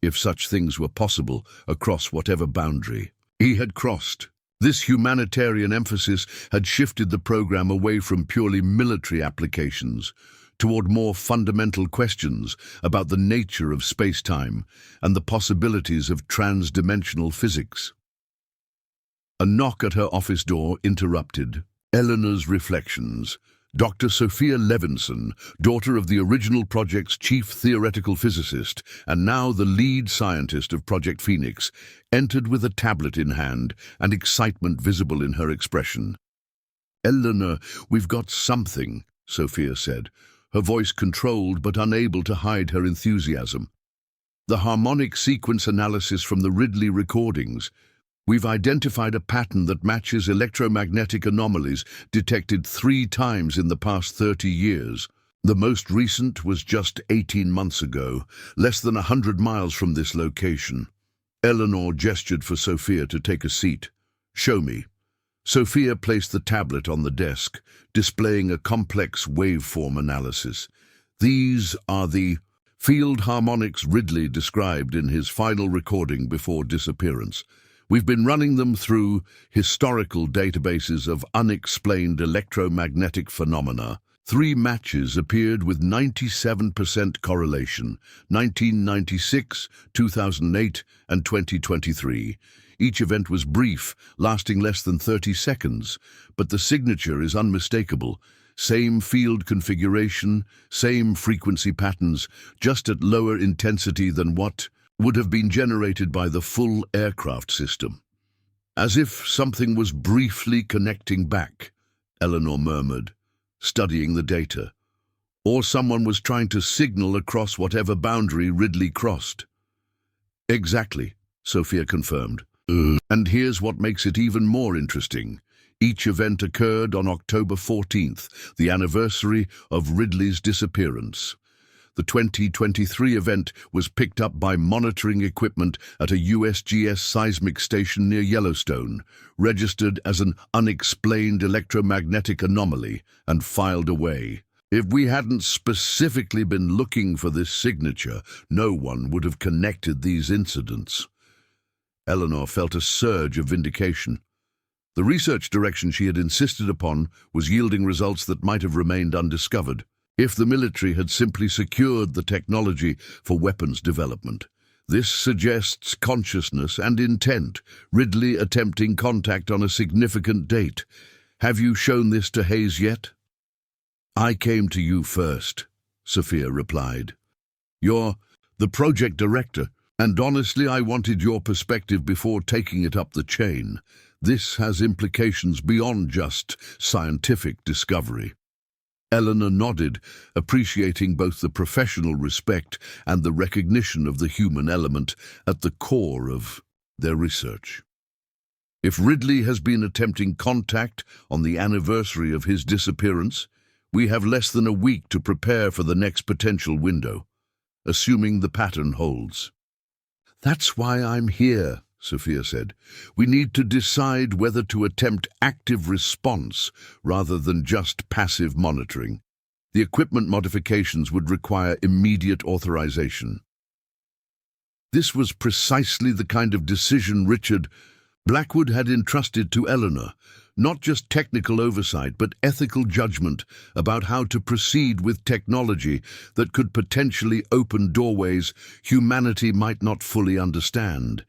if such things were possible, across whatever boundary he had crossed. This humanitarian emphasis had shifted the program away from purely military applications toward more fundamental questions about the nature of space-time and the possibilities of trans-dimensional physics. A knock at her office door interrupted Eleanor's reflections. Dr. Sophia Levinson, daughter of the original project's chief theoretical physicist and now the lead scientist of Project Phoenix, entered with a tablet in hand and excitement visible in her expression. "Eleanor, we've got something," Sophia said, her voice controlled but unable to hide her enthusiasm. "The harmonic sequence analysis from the Ridley recordings. We've identified a pattern that matches electromagnetic anomalies detected 3 times in the past 30 years. The most recent was just 18 months ago, less than 100 miles from this location." Eleanor gestured for Sophia to take a seat. "Show me." Sophia placed the tablet on the desk, displaying a complex waveform analysis. "These are the field harmonics Ridley described in his final recording before disappearance. We've been running them through historical databases of unexplained electromagnetic phenomena. 3 matches appeared with 97% correlation: 1996, 2008, and 2023. Each event was brief, lasting less than 30 seconds, but the signature is unmistakable. Same field configuration, same frequency patterns, just at lower intensity than what would have been generated by the full aircraft system. As if something was briefly connecting back," Eleanor murmured, studying the data. "Or someone was trying to signal across whatever boundary Ridley crossed." "Exactly," Sophia confirmed. "And here's what makes it even more interesting. Each event occurred on October 14th, the anniversary of Ridley's disappearance. The 2023 event was picked up by monitoring equipment at a USGS seismic station near Yellowstone, registered as an unexplained electromagnetic anomaly, and filed away. If we hadn't specifically been looking for this signature, no one would have connected these incidents." Eleanor felt a surge of vindication. The research direction she had insisted upon was yielding results that might have remained undiscovered if the military had simply secured the technology for weapons development. This suggests consciousness and intent, Ridley attempting contact on a significant date. Have you shown this to Hayes yet? "I came to you first," Sophia replied. "You're the project director, and honestly I wanted your perspective before taking it up the chain. This has implications beyond just scientific discovery." Eleanor nodded, appreciating both the professional respect and the recognition of the human element at the core of their research. If Ridley has been attempting contact on the anniversary of his disappearance, we have less than a week to prepare for the next potential window, assuming the pattern holds. "That's why I'm here," Sophia said. "We need to decide whether to attempt active response rather than just passive monitoring. The equipment modifications would require immediate authorization." This was precisely the kind of decision Richard Blackwood had entrusted to Eleanor, not just technical oversight, but ethical judgment about how to proceed with technology that could potentially open doorways humanity might not fully understand.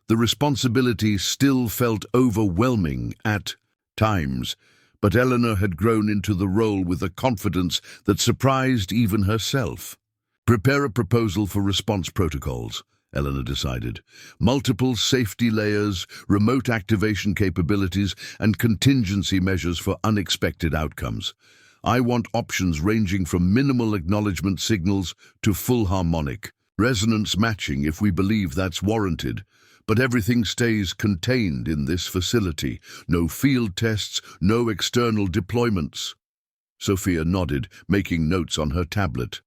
The responsibility still felt overwhelming at times, but Eleanor had grown into the role with a confidence that surprised even herself. "Prepare a proposal for response protocols," Eleanor decided. "Multiple safety layers, remote activation capabilities, and contingency measures for unexpected outcomes. I want options ranging from minimal acknowledgement signals to full harmonic resonance matching if we believe that's warranted. But everything stays contained in this facility. No field tests, no external deployments." Sophia nodded, making notes on her tablet.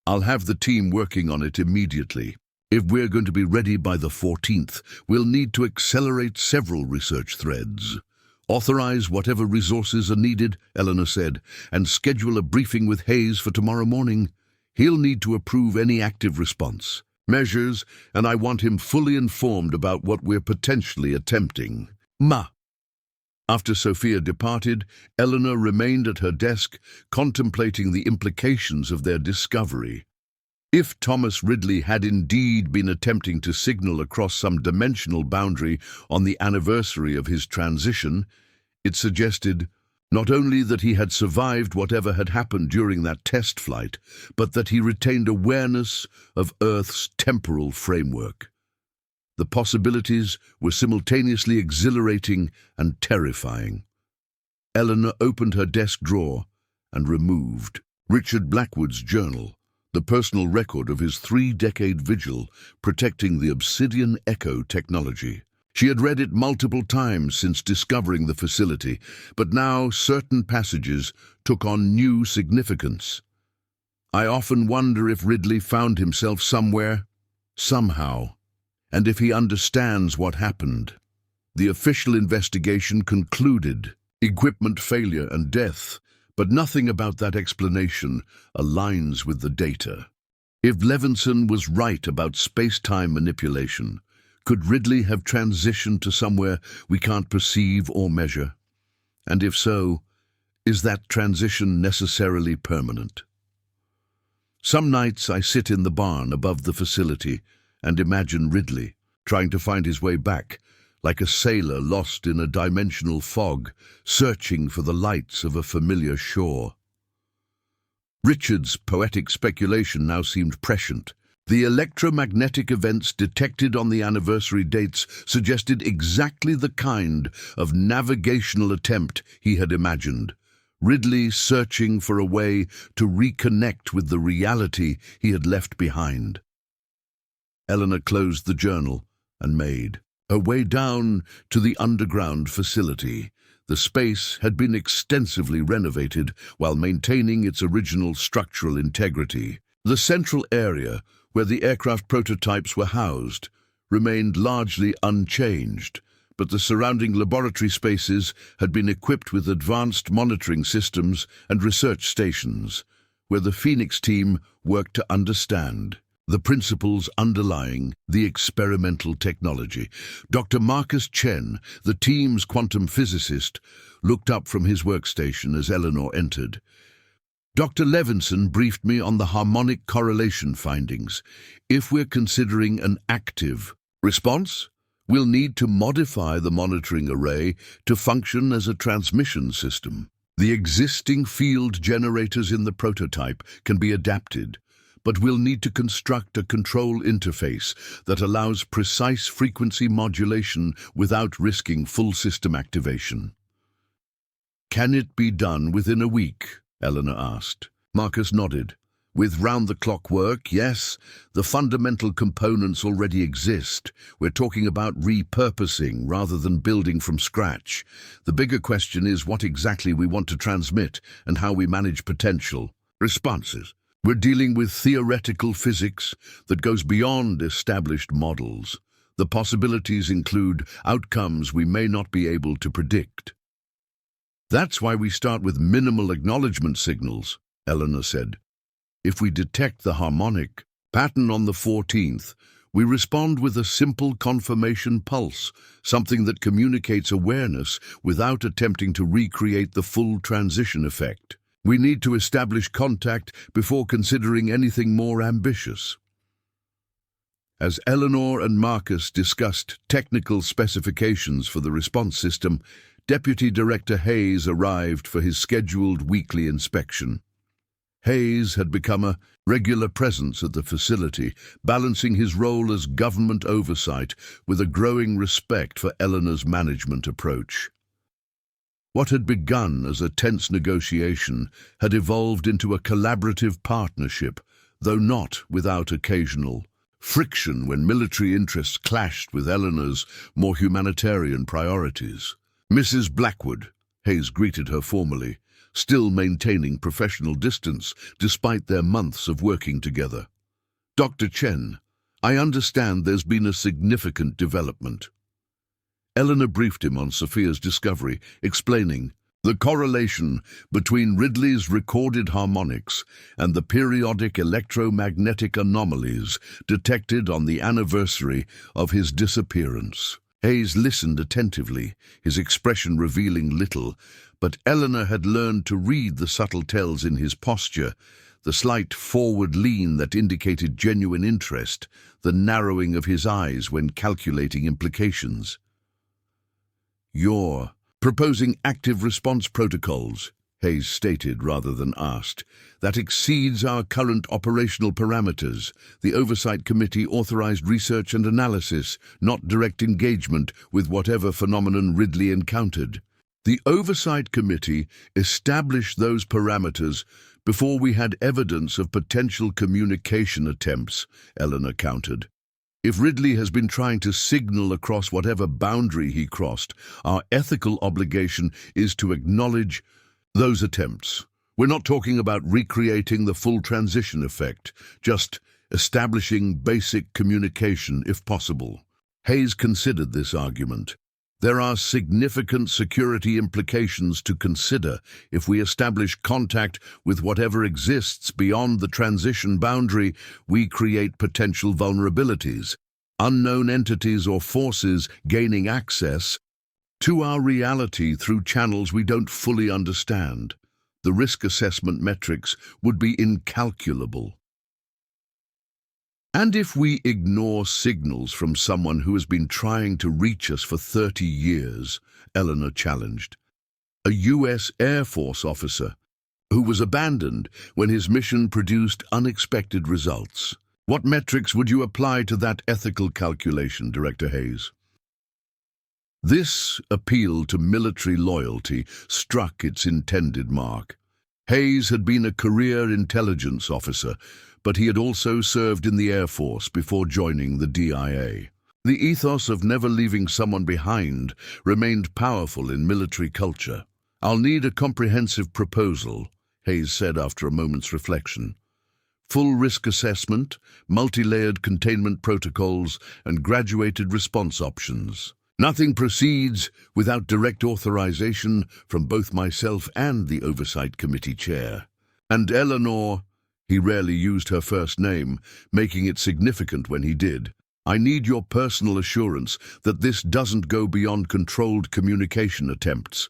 "I'll have the team working on it immediately. If we're going to be ready by the 14th, we'll need to accelerate several research threads. Authorize whatever resources are needed," Eleanor said, "and schedule a briefing with Hayes for tomorrow morning. He'll need to approve any active response measures, and I want him fully informed about what we're potentially attempting." After Sophia departed, Eleanor remained at her desk, contemplating the implications of their discovery. If Thomas Ridley had indeed been attempting to signal across some dimensional boundary on the anniversary of his transition, it suggested not only that he had survived whatever had happened during that test flight, but that he retained awareness of Earth's temporal framework. The possibilities were simultaneously exhilarating and terrifying. Eleanor opened her desk drawer and removed Richard Blackwood's journal, the personal record of his 3-decade vigil protecting the Obsidian Echo technology. She had read it multiple times since discovering the facility, but now certain passages took on new significance. "I often wonder if Ridley found himself somewhere, somehow, and if he understands what happened. The official investigation concluded equipment failure and death, but nothing about that explanation aligns with the data. If Levinson was right about space-time manipulation, could Ridley have transitioned to somewhere we can't perceive or measure? And if so, is that transition necessarily permanent? Some nights I sit in the barn above the facility and imagine Ridley trying to find his way back, like a sailor lost in a dimensional fog, searching for the lights of a familiar shore." Richard's poetic speculation now seemed prescient. The electromagnetic events detected on the anniversary dates suggested exactly the kind of navigational attempt he had imagined. Ridley searching for a way to reconnect with the reality he had left behind. Eleanor closed the journal and made her way down to the underground facility. The space had been extensively renovated while maintaining its original structural integrity. The central area, where the aircraft prototypes were housed, remained largely unchanged, but the surrounding laboratory spaces had been equipped with advanced monitoring systems and research stations, where the Phoenix team worked to understand the principles underlying the experimental technology. Dr. Marcus Chen, the team's quantum physicist, looked up from his workstation as Eleanor entered. "Dr. Levinson briefed me on the harmonic correlation findings. If we're considering an active response, we'll need to modify the monitoring array to function as a transmission system. The existing field generators in the prototype can be adapted, but we'll need to construct a control interface that allows precise frequency modulation without risking full system activation." "Can it be done within a week?" Eleanor asked. Marcus nodded. "With round-the-clock work, yes. The fundamental components already exist. We're talking about repurposing rather than building from scratch. The bigger question is what exactly we want to transmit and how we manage potential responses. We're dealing with theoretical physics that goes beyond established models. The possibilities include outcomes we may not be able to predict. That's why we start with minimal acknowledgement signals, Eleanor said. If we detect the harmonic pattern on the 14th, we respond with a simple confirmation pulse, something that communicates awareness without attempting to recreate the full transition effect. We need to establish contact before considering anything more ambitious. As Eleanor and Marcus discussed technical specifications for the response system, Deputy Director Hayes arrived for his scheduled weekly inspection. Hayes had become a regular presence at the facility, balancing his role as government oversight with a growing respect for Eleanor's management approach. What had begun as a tense negotiation had evolved into a collaborative partnership, though not without occasional friction when military interests clashed with Eleanor's more humanitarian priorities. Mrs. Blackwood, Hayes greeted her formally, still maintaining professional distance despite their months of working together. Dr. Chen, I understand there's been a significant development. Eleanor briefed him on Sophia's discovery, explaining the correlation between Ridley's recorded harmonics and the periodic electromagnetic anomalies detected on the anniversary of his disappearance. Hayes listened attentively, his expression revealing little, but Eleanor had learned to read the subtle tells in his posture, the slight forward lean that indicated genuine interest, the narrowing of his eyes when calculating implications. You're proposing active response protocols, Hayes stated rather than asked. That exceeds our current operational parameters. The Oversight Committee authorized research and analysis, not direct engagement with whatever phenomenon Ridley encountered. The Oversight Committee established those parameters before we had evidence of potential communication attempts, Eleanor countered. If Ridley has been trying to signal across whatever boundary he crossed, our ethical obligation is to acknowledge those attempts. We're not talking about recreating the full transition effect, just establishing basic communication if possible. Hayes considered this argument. There are significant security implications to consider if we establish contact with whatever exists beyond the transition boundary. We create potential vulnerabilities, unknown entities or forces gaining access to our reality through channels we don't fully understand. The risk assessment metrics would be incalculable. And if we ignore signals from someone who has been trying to reach us for 30 years, Eleanor challenged, a U.S. Air Force officer who was abandoned when his mission produced unexpected results. What metrics would you apply to that ethical calculation, Director Hayes? This appeal to military loyalty struck its intended mark. Hayes had been a career intelligence officer, but he had also served in the Air Force before joining the DIA. The ethos of never leaving someone behind remained powerful in military culture. I'll need a comprehensive proposal, Hayes said after a moment's reflection. Full risk assessment, multi-layered containment protocols, and graduated response options. Nothing proceeds without direct authorization from both myself and the Oversight Committee Chair. And Eleanor, he rarely used her first name, making it significant when he did. I need your personal assurance that this doesn't go beyond controlled communication attempts.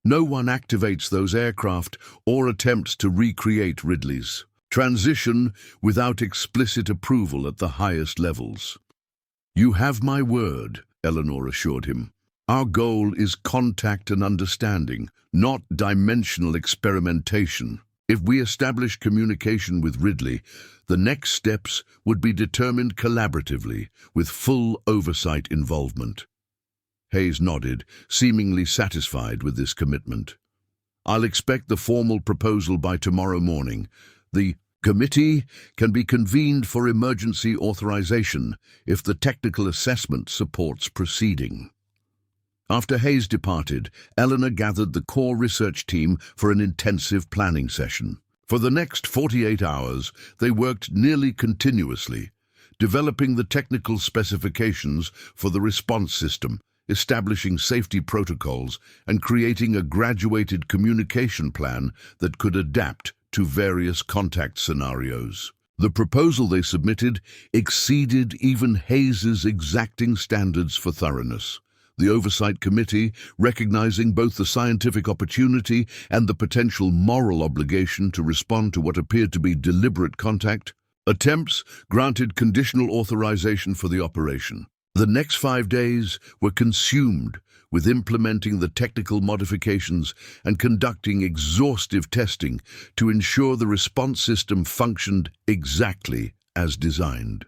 No one activates those aircraft or attempts to recreate Ridley's transition without explicit approval at the highest levels. You have my word, Eleanor assured him. Our goal is contact and understanding, not dimensional experimentation. If we establish communication with Ridley, the next steps would be determined collaboratively, with full oversight involvement. Hayes nodded, seemingly satisfied with this commitment. I'll expect the formal proposal by tomorrow morning. The committee can be convened for emergency authorization if the technical assessment supports proceeding. After Hayes departed, Eleanor gathered the core research team for an intensive planning session. For the next 48 hours, they worked nearly continuously, developing the technical specifications for the response system, establishing safety protocols, and creating a graduated communication plan that could adapt to various contact scenarios. The proposal they submitted exceeded even Hayes's exacting standards for thoroughness. The Oversight Committee, recognizing both the scientific opportunity and the potential moral obligation to respond to what appeared to be deliberate contact attempts, granted conditional authorization for the operation. The next 5 days were consumed with implementing the technical modifications and conducting exhaustive testing to ensure the response system functioned exactly as designed.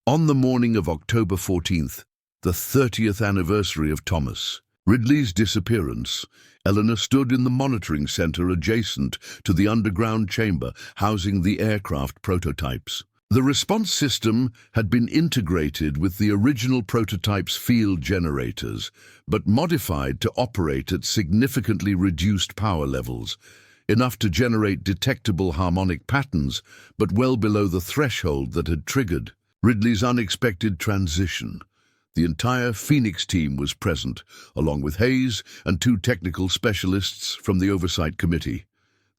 On the morning of October 14th, the 30th anniversary of Thomas Ridley's disappearance, Eleanor stood in the monitoring center adjacent to the underground chamber housing the aircraft prototypes. The response system had been integrated with the original prototype's field generators, but modified to operate at significantly reduced power levels, enough to generate detectable harmonic patterns, but well below the threshold that had triggered Ridley's unexpected transition. The entire Phoenix team was present, along with Hayes and 2 technical specialists from the Oversight Committee.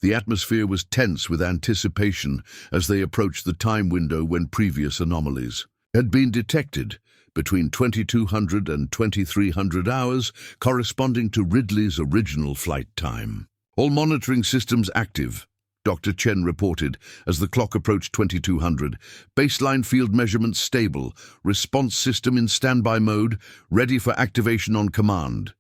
The atmosphere was tense with anticipation as they approached the time window when previous anomalies had been detected, between 2200 and 2300 hours, corresponding to Ridley's original flight time. All monitoring systems active, Dr. Chen reported as the clock approached 2200. Baseline field measurements stable, response system in standby mode, ready for activation on command.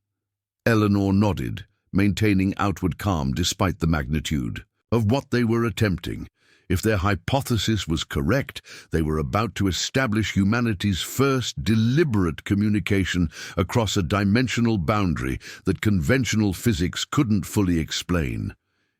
Eleanor nodded, maintaining outward calm despite the magnitude of what they were attempting. If their hypothesis was correct, they were about to establish humanity's first deliberate communication across a dimensional boundary that conventional physics couldn't fully explain.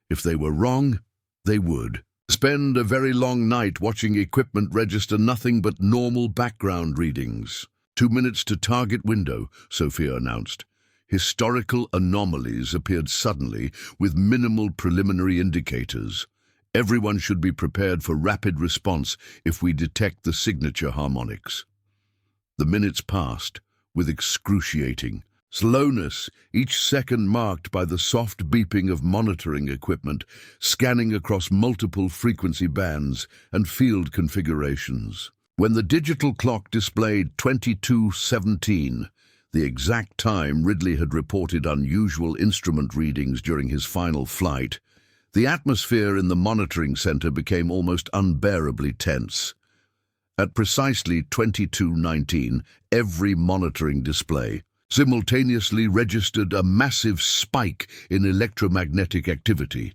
If they were wrong, they would spend a very long night watching equipment register nothing but normal background readings. 2 minutes to target window, Sophia announced. Historical anomalies appeared suddenly with minimal preliminary indicators. Everyone should be prepared for rapid response if we detect the signature harmonics. The minutes passed with excruciating slowness, each second marked by the soft beeping of monitoring equipment, scanning across multiple frequency bands and field configurations. When the digital clock displayed 22:17, the exact time Ridley had reported unusual instrument readings during his final flight, the atmosphere in the monitoring center became almost unbearably tense. At precisely 22:19, every monitoring display simultaneously registered a massive spike in electromagnetic activity.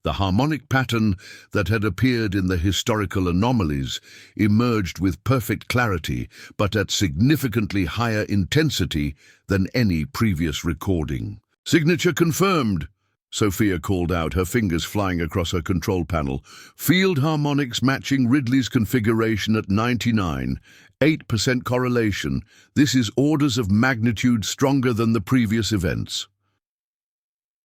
The harmonic pattern that had appeared in the historical anomalies emerged with perfect clarity, but at significantly higher intensity than any previous recording. "Signature confirmed," Sophia called out, her fingers flying across her control panel. "Field harmonics matching Ridley's configuration at 99. 8% correlation. This is orders of magnitude stronger than the previous events."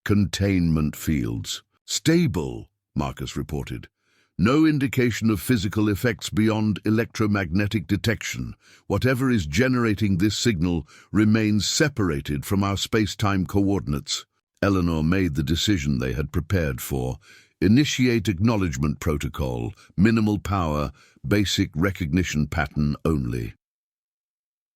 Containment fields. "Stable," Marcus reported. "No indication of physical effects beyond electromagnetic detection. Whatever is generating this signal remains separated from our space-time coordinates." Eleanor made the decision they had prepared for. Initiate acknowledgement protocol, minimal power, basic recognition pattern only.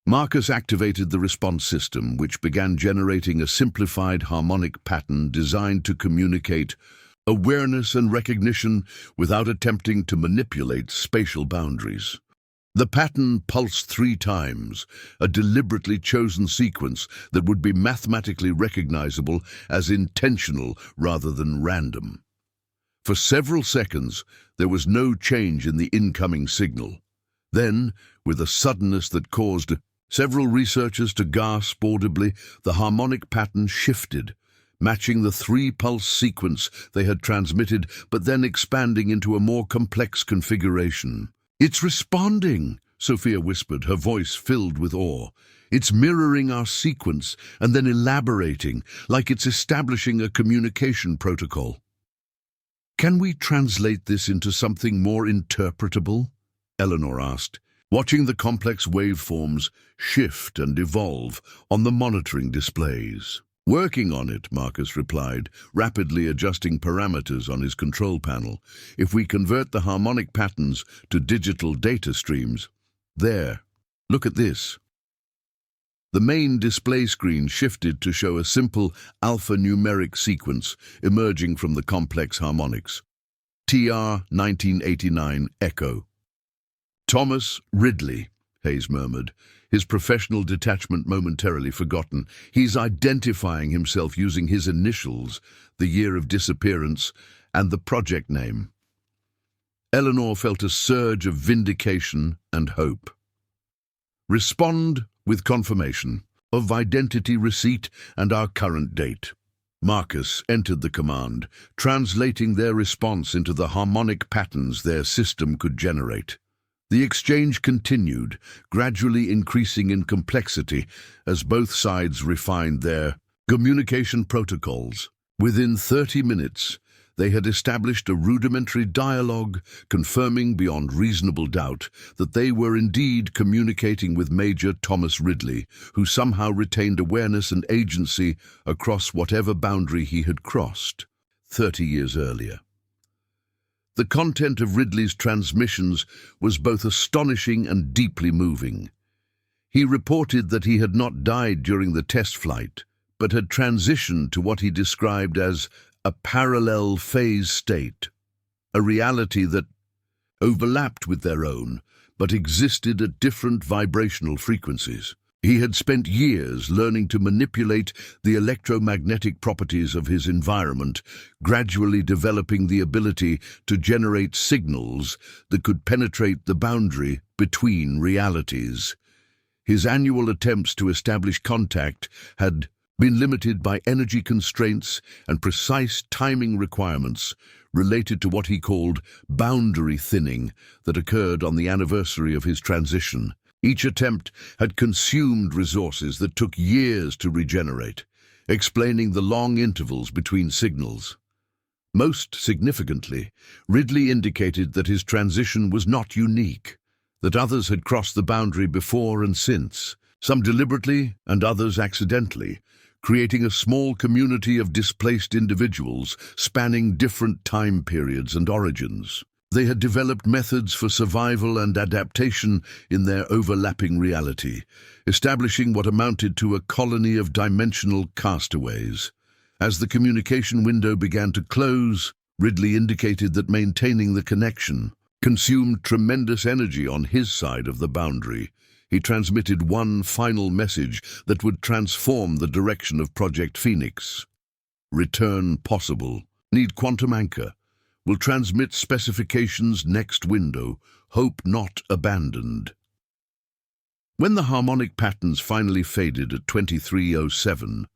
Marcus activated the response system, which began generating a simplified harmonic pattern designed to communicate awareness and recognition without attempting to manipulate spatial boundaries. The pattern pulsed 3 times, a deliberately chosen sequence that would be mathematically recognizable as intentional rather than random. For several seconds, there was no change in the incoming signal. Then, with a suddenness that caused several researchers to gasp audibly, the harmonic pattern shifted, matching the 3-pulse sequence they had transmitted, but then expanding into a more complex configuration. "It's responding," Sophia whispered, her voice filled with awe. "It's mirroring our sequence and then elaborating, like it's establishing a communication protocol." "Can we translate this into something more interpretable?" Eleanor asked. watching the complex waveforms shift and evolve on the monitoring displays. "Working on it," Marcus replied, rapidly adjusting parameters on his control panel. "If we convert the harmonic patterns to digital data streams..." There, look at this. The main display screen shifted to show a simple alphanumeric sequence emerging from the complex harmonics. TR 1989 Echo. "Thomas Ridley," Hayes murmured, his professional detachment momentarily forgotten. "He's identifying himself using his initials, the year of disappearance, and the project name." Eleanor felt a surge of vindication and hope. "Respond with confirmation of identity receipt and our current date." Marcus entered the command, translating their response into the harmonic patterns their system could generate. The exchange continued, gradually increasing in complexity as both sides refined their communication protocols. Within 30 minutes, they had established a rudimentary dialogue, confirming beyond reasonable doubt that they were indeed communicating with Major Thomas Ridley, who somehow retained awareness and agency across whatever boundary he had crossed 30 years earlier. The content of Ridley's transmissions was both astonishing and deeply moving. He reported that he had not died during the test flight, but had transitioned to what he described as a parallel phase state, a reality that overlapped with their own, but existed at different vibrational frequencies. He had spent years learning to manipulate the electromagnetic properties of his environment, gradually developing the ability to generate signals that could penetrate the boundary between realities. His annual attempts to establish contact had been limited by energy constraints and precise timing requirements related to what he called boundary thinning that occurred on the anniversary of his transition. Each attempt had consumed resources that took years to regenerate, explaining the long intervals between signals. Most significantly, Ridley indicated that his transition was not unique, that others had crossed the boundary before and since, some deliberately and others accidentally, creating a small community of displaced individuals spanning different time periods and origins. They had developed methods for survival and adaptation in their overlapping reality, establishing what amounted to a colony of dimensional castaways. As the communication window began to close, Ridley indicated that maintaining the connection consumed tremendous energy on his side of the boundary. He transmitted one final message that would transform the direction of Project Phoenix. "Return possible. Need quantum anchor. Will transmit specifications next window. Hope not abandoned." When the harmonic patterns finally faded at 23:07,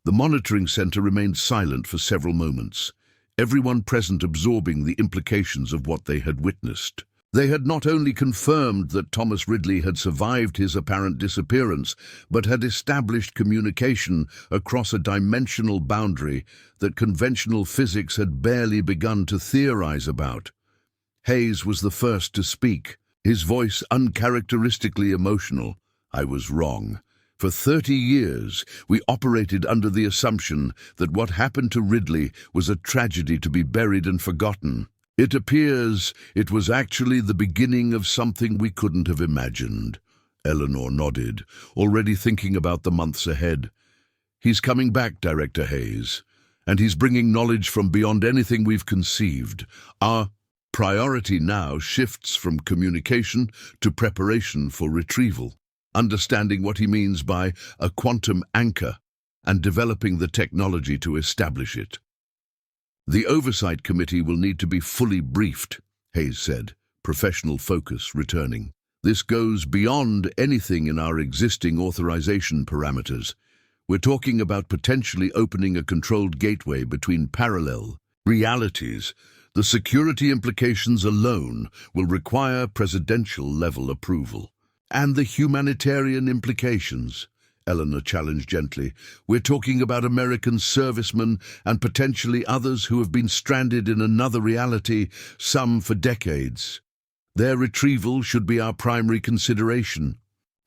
the monitoring center remained silent for several moments, everyone present absorbing the implications of what they had witnessed. They had not only confirmed that Thomas Ridley had survived his apparent disappearance, but had established communication across a dimensional boundary that conventional physics had barely begun to theorize about. Hayes was the first to speak, his voice uncharacteristically emotional. "I was wrong. For 30 years, we operated under the assumption that what happened to Ridley was a tragedy to be buried and forgotten. It appears it was actually the beginning of something we couldn't have imagined." Eleanor nodded, already thinking about the months ahead. "He's coming back, Director Hayes, and he's bringing knowledge from beyond anything we've conceived. Our priority now shifts from communication to preparation for retrieval, understanding what he means by a quantum anchor and developing the technology to establish it." "The Oversight Committee will need to be fully briefed," Hayes said, professional focus returning. "This goes beyond anything in our existing authorization parameters. We're talking about potentially opening a controlled gateway between parallel realities. The security implications alone will require presidential-level approval." "And the humanitarian implications?" Eleanor challenged gently. "We're talking about American servicemen and potentially others who have been stranded in another reality, some for decades." Their retrieval should be our primary consideration,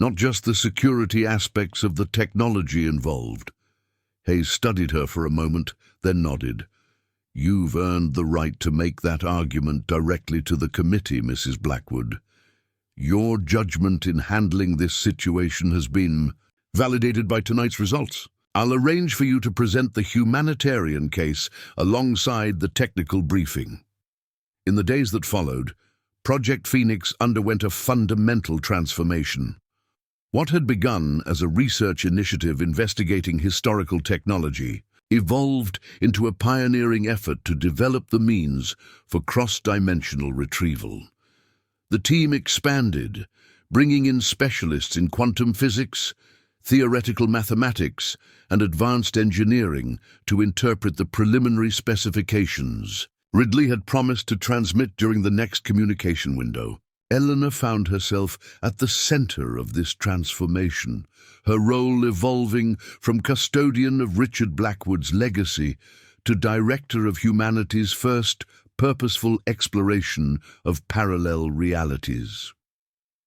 not just the security aspects of the technology involved. Hayes studied her for a moment, then nodded. You've earned the right to make that argument directly to the committee, Mrs. Blackwood. Your judgment in handling this situation has been validated by tonight's results. I'll arrange for you to present the humanitarian case alongside the technical briefing. In the days that followed, Project Phoenix underwent a fundamental transformation. What had begun as a research initiative investigating historical technology evolved into a pioneering effort to develop the means for cross-dimensional retrieval. The team expanded, bringing in specialists in quantum physics, theoretical mathematics, and advanced engineering to interpret the preliminary specifications Ridley had promised to transmit during the next communication window. Eleanor found herself at the center of this transformation, her role evolving from custodian of Richard Blackwood's legacy to director of humanity's first purposeful exploration of parallel realities.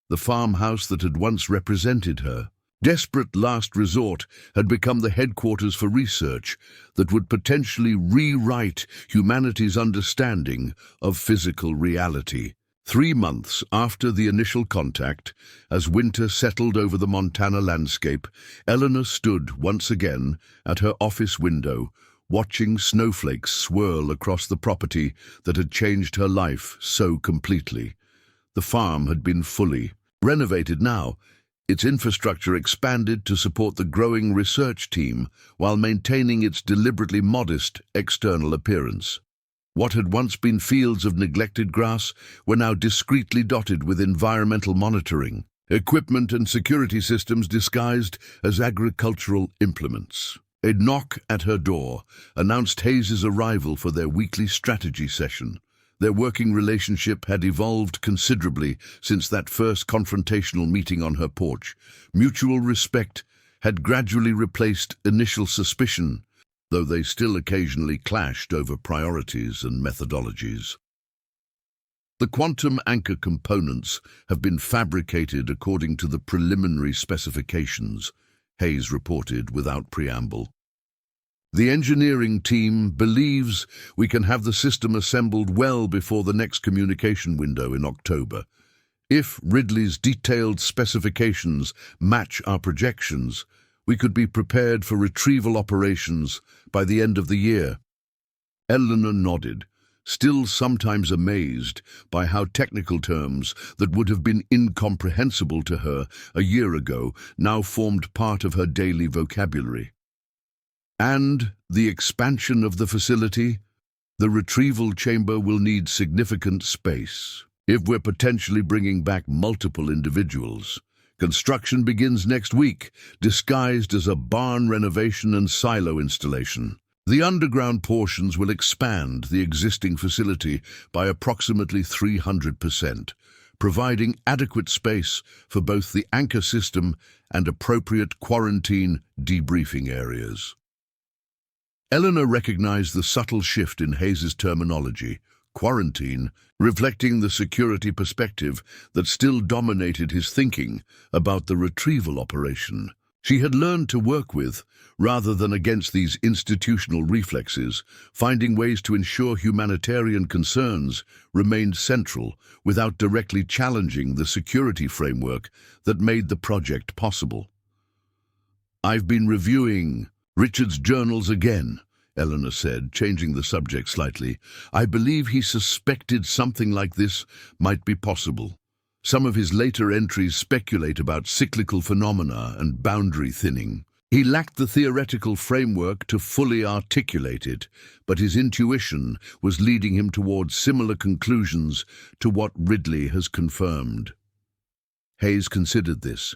The farmhouse that had once represented her, desperate last resort, had become the headquarters for research that would potentially rewrite humanity's understanding of physical reality. 3 months after the initial contact, as winter settled over the Montana landscape, Eleanor stood once again at her office window, watching snowflakes swirl across the property that had changed her life so completely. The farm had been fully renovated now, its infrastructure expanded to support the growing research team while maintaining its deliberately modest external appearance. What had once been fields of neglected grass were now discreetly dotted with environmental monitoring, equipment and security systems disguised as agricultural implements. A knock at her door announced Hayes's arrival for their weekly strategy session. Their working relationship had evolved considerably since that first confrontational meeting on her porch. Mutual respect had gradually replaced initial suspicion, though they still occasionally clashed over priorities and methodologies. The quantum anchor components have been fabricated according to the preliminary specifications, Hayes reported without preamble. The engineering team believes we can have the system assembled well before the next communication window in October. If Ridley's detailed specifications match our projections, we could be prepared for retrieval operations by the end of the year. Eleanor nodded, still sometimes amazed by how technical terms that would have been incomprehensible to her a year ago now formed part of her daily vocabulary. And the expansion of the facility? The retrieval chamber will need significant space if we're potentially bringing back multiple individuals. Construction begins next week, disguised as a barn renovation and silo installation. The underground portions will expand the existing facility by approximately 300%, providing adequate space for both the anchor system and appropriate quarantine debriefing areas. Eleanor recognized the subtle shift in Hayes's terminology, quarantine, reflecting the security perspective that still dominated his thinking about the retrieval operation. She had learned to work with, rather than against, these institutional reflexes, finding ways to ensure humanitarian concerns remained central without directly challenging the security framework that made the project possible. I've been reviewing Richard's journals again, Eleanor said, changing the subject slightly. I believe he suspected something like this might be possible. Some of his later entries speculate about cyclical phenomena and boundary thinning. He lacked the theoretical framework to fully articulate it, but his intuition was leading him towards similar conclusions to what Ridley has confirmed. Hayes considered this.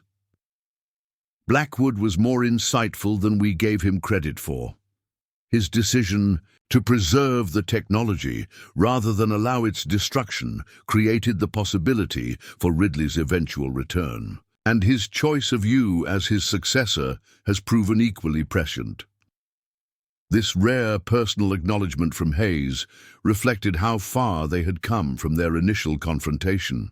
Blackwood was more insightful than we gave him credit for. His decision to preserve the technology rather than allow its destruction created the possibility for Ridley's eventual return, and his choice of you as his successor has proven equally prescient. This rare personal acknowledgement from Hayes reflected how far they had come from their initial confrontation.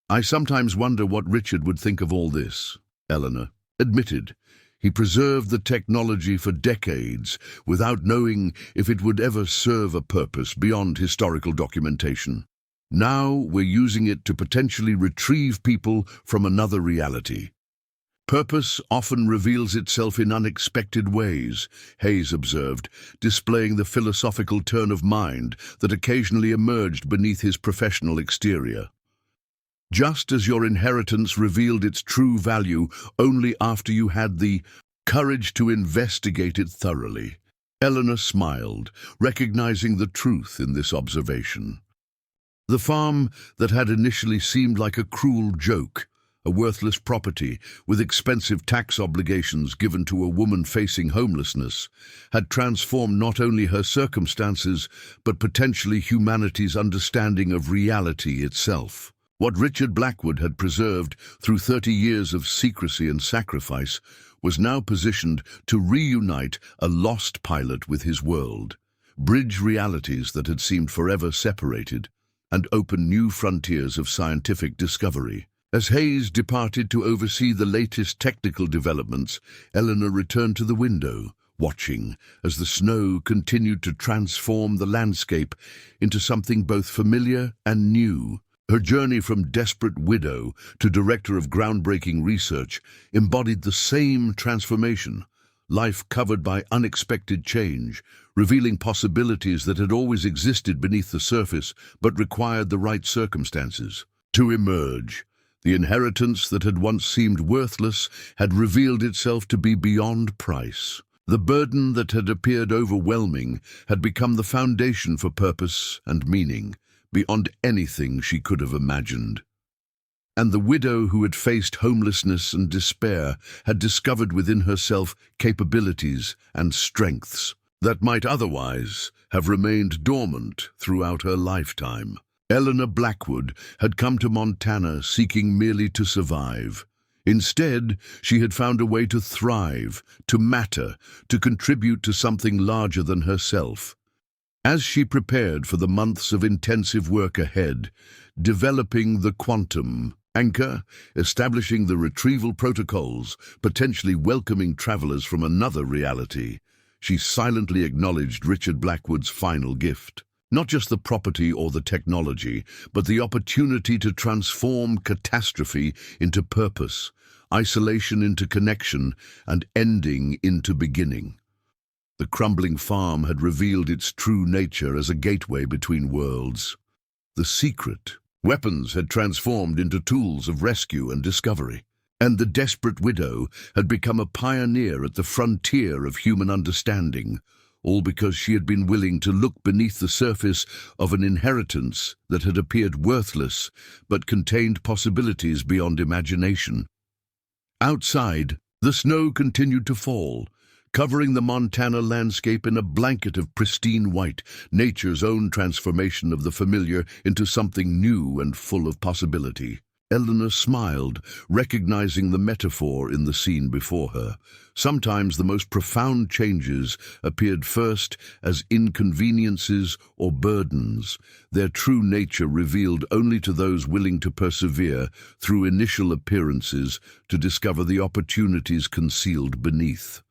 "I sometimes wonder what Richard would think of all this," Eleanor admitted. "He preserved the technology for decades without knowing if it would ever serve a purpose beyond historical documentation. Now we're using it to potentially retrieve people from another reality." "Purpose often reveals itself in unexpected ways," Hayes observed, displaying the philosophical turn of mind that occasionally emerged beneath his professional exterior. "Just as your inheritance revealed its true value only after you had the courage to investigate it thoroughly." Eleanor smiled, recognizing the truth in this observation. The farm that had initially seemed like a cruel joke, a worthless property with expensive tax obligations given to a woman facing homelessness, had transformed not only her circumstances, but potentially humanity's understanding of reality itself. What Richard Blackwood had preserved through 30 years of secrecy and sacrifice was now positioned to reunite a lost pilot with his world, bridge realities that had seemed forever separated, and open new frontiers of scientific discovery. As Hayes departed to oversee the latest technical developments, Eleanor returned to the window, watching as the snow continued to transform the landscape into something both familiar and new. Her journey from desperate widow to director of groundbreaking research embodied the same transformation, life covered by unexpected change, revealing possibilities that had always existed beneath the surface but required the right circumstances to emerge. The inheritance that had once seemed worthless had revealed itself to be beyond price. The burden that had appeared overwhelming had become the foundation for purpose and meaning, beyond anything she could have imagined. And the widow who had faced homelessness and despair had discovered within herself capabilities and strengths that might otherwise have remained dormant throughout her lifetime. Eleanor Blackwood had come to Montana seeking merely to survive. Instead, she had found a way to thrive, to matter, to contribute to something larger than herself. As she prepared for the months of intensive work ahead, developing the quantum anchor, establishing the retrieval protocols, potentially welcoming travelers from another reality, she silently acknowledged Richard Blackwood's final gift. Not just the property or the technology, but the opportunity to transform catastrophe into purpose, isolation into connection, and ending into beginning. The crumbling farm had revealed its true nature as a gateway between worlds. The secret weapons had transformed into tools of rescue and discovery, and the desperate widow had become a pioneer at the frontier of human understanding, all because she had been willing to look beneath the surface of an inheritance that had appeared worthless but contained possibilities beyond imagination. Outside, the snow continued to fall, covering the Montana landscape in a blanket of pristine white, nature's own transformation of the familiar into something new and full of possibility. Eleanor smiled, recognizing the metaphor in the scene before her. Sometimes the most profound changes appeared first as inconveniences or burdens, their true nature revealed only to those willing to persevere through initial appearances to discover the opportunities concealed beneath.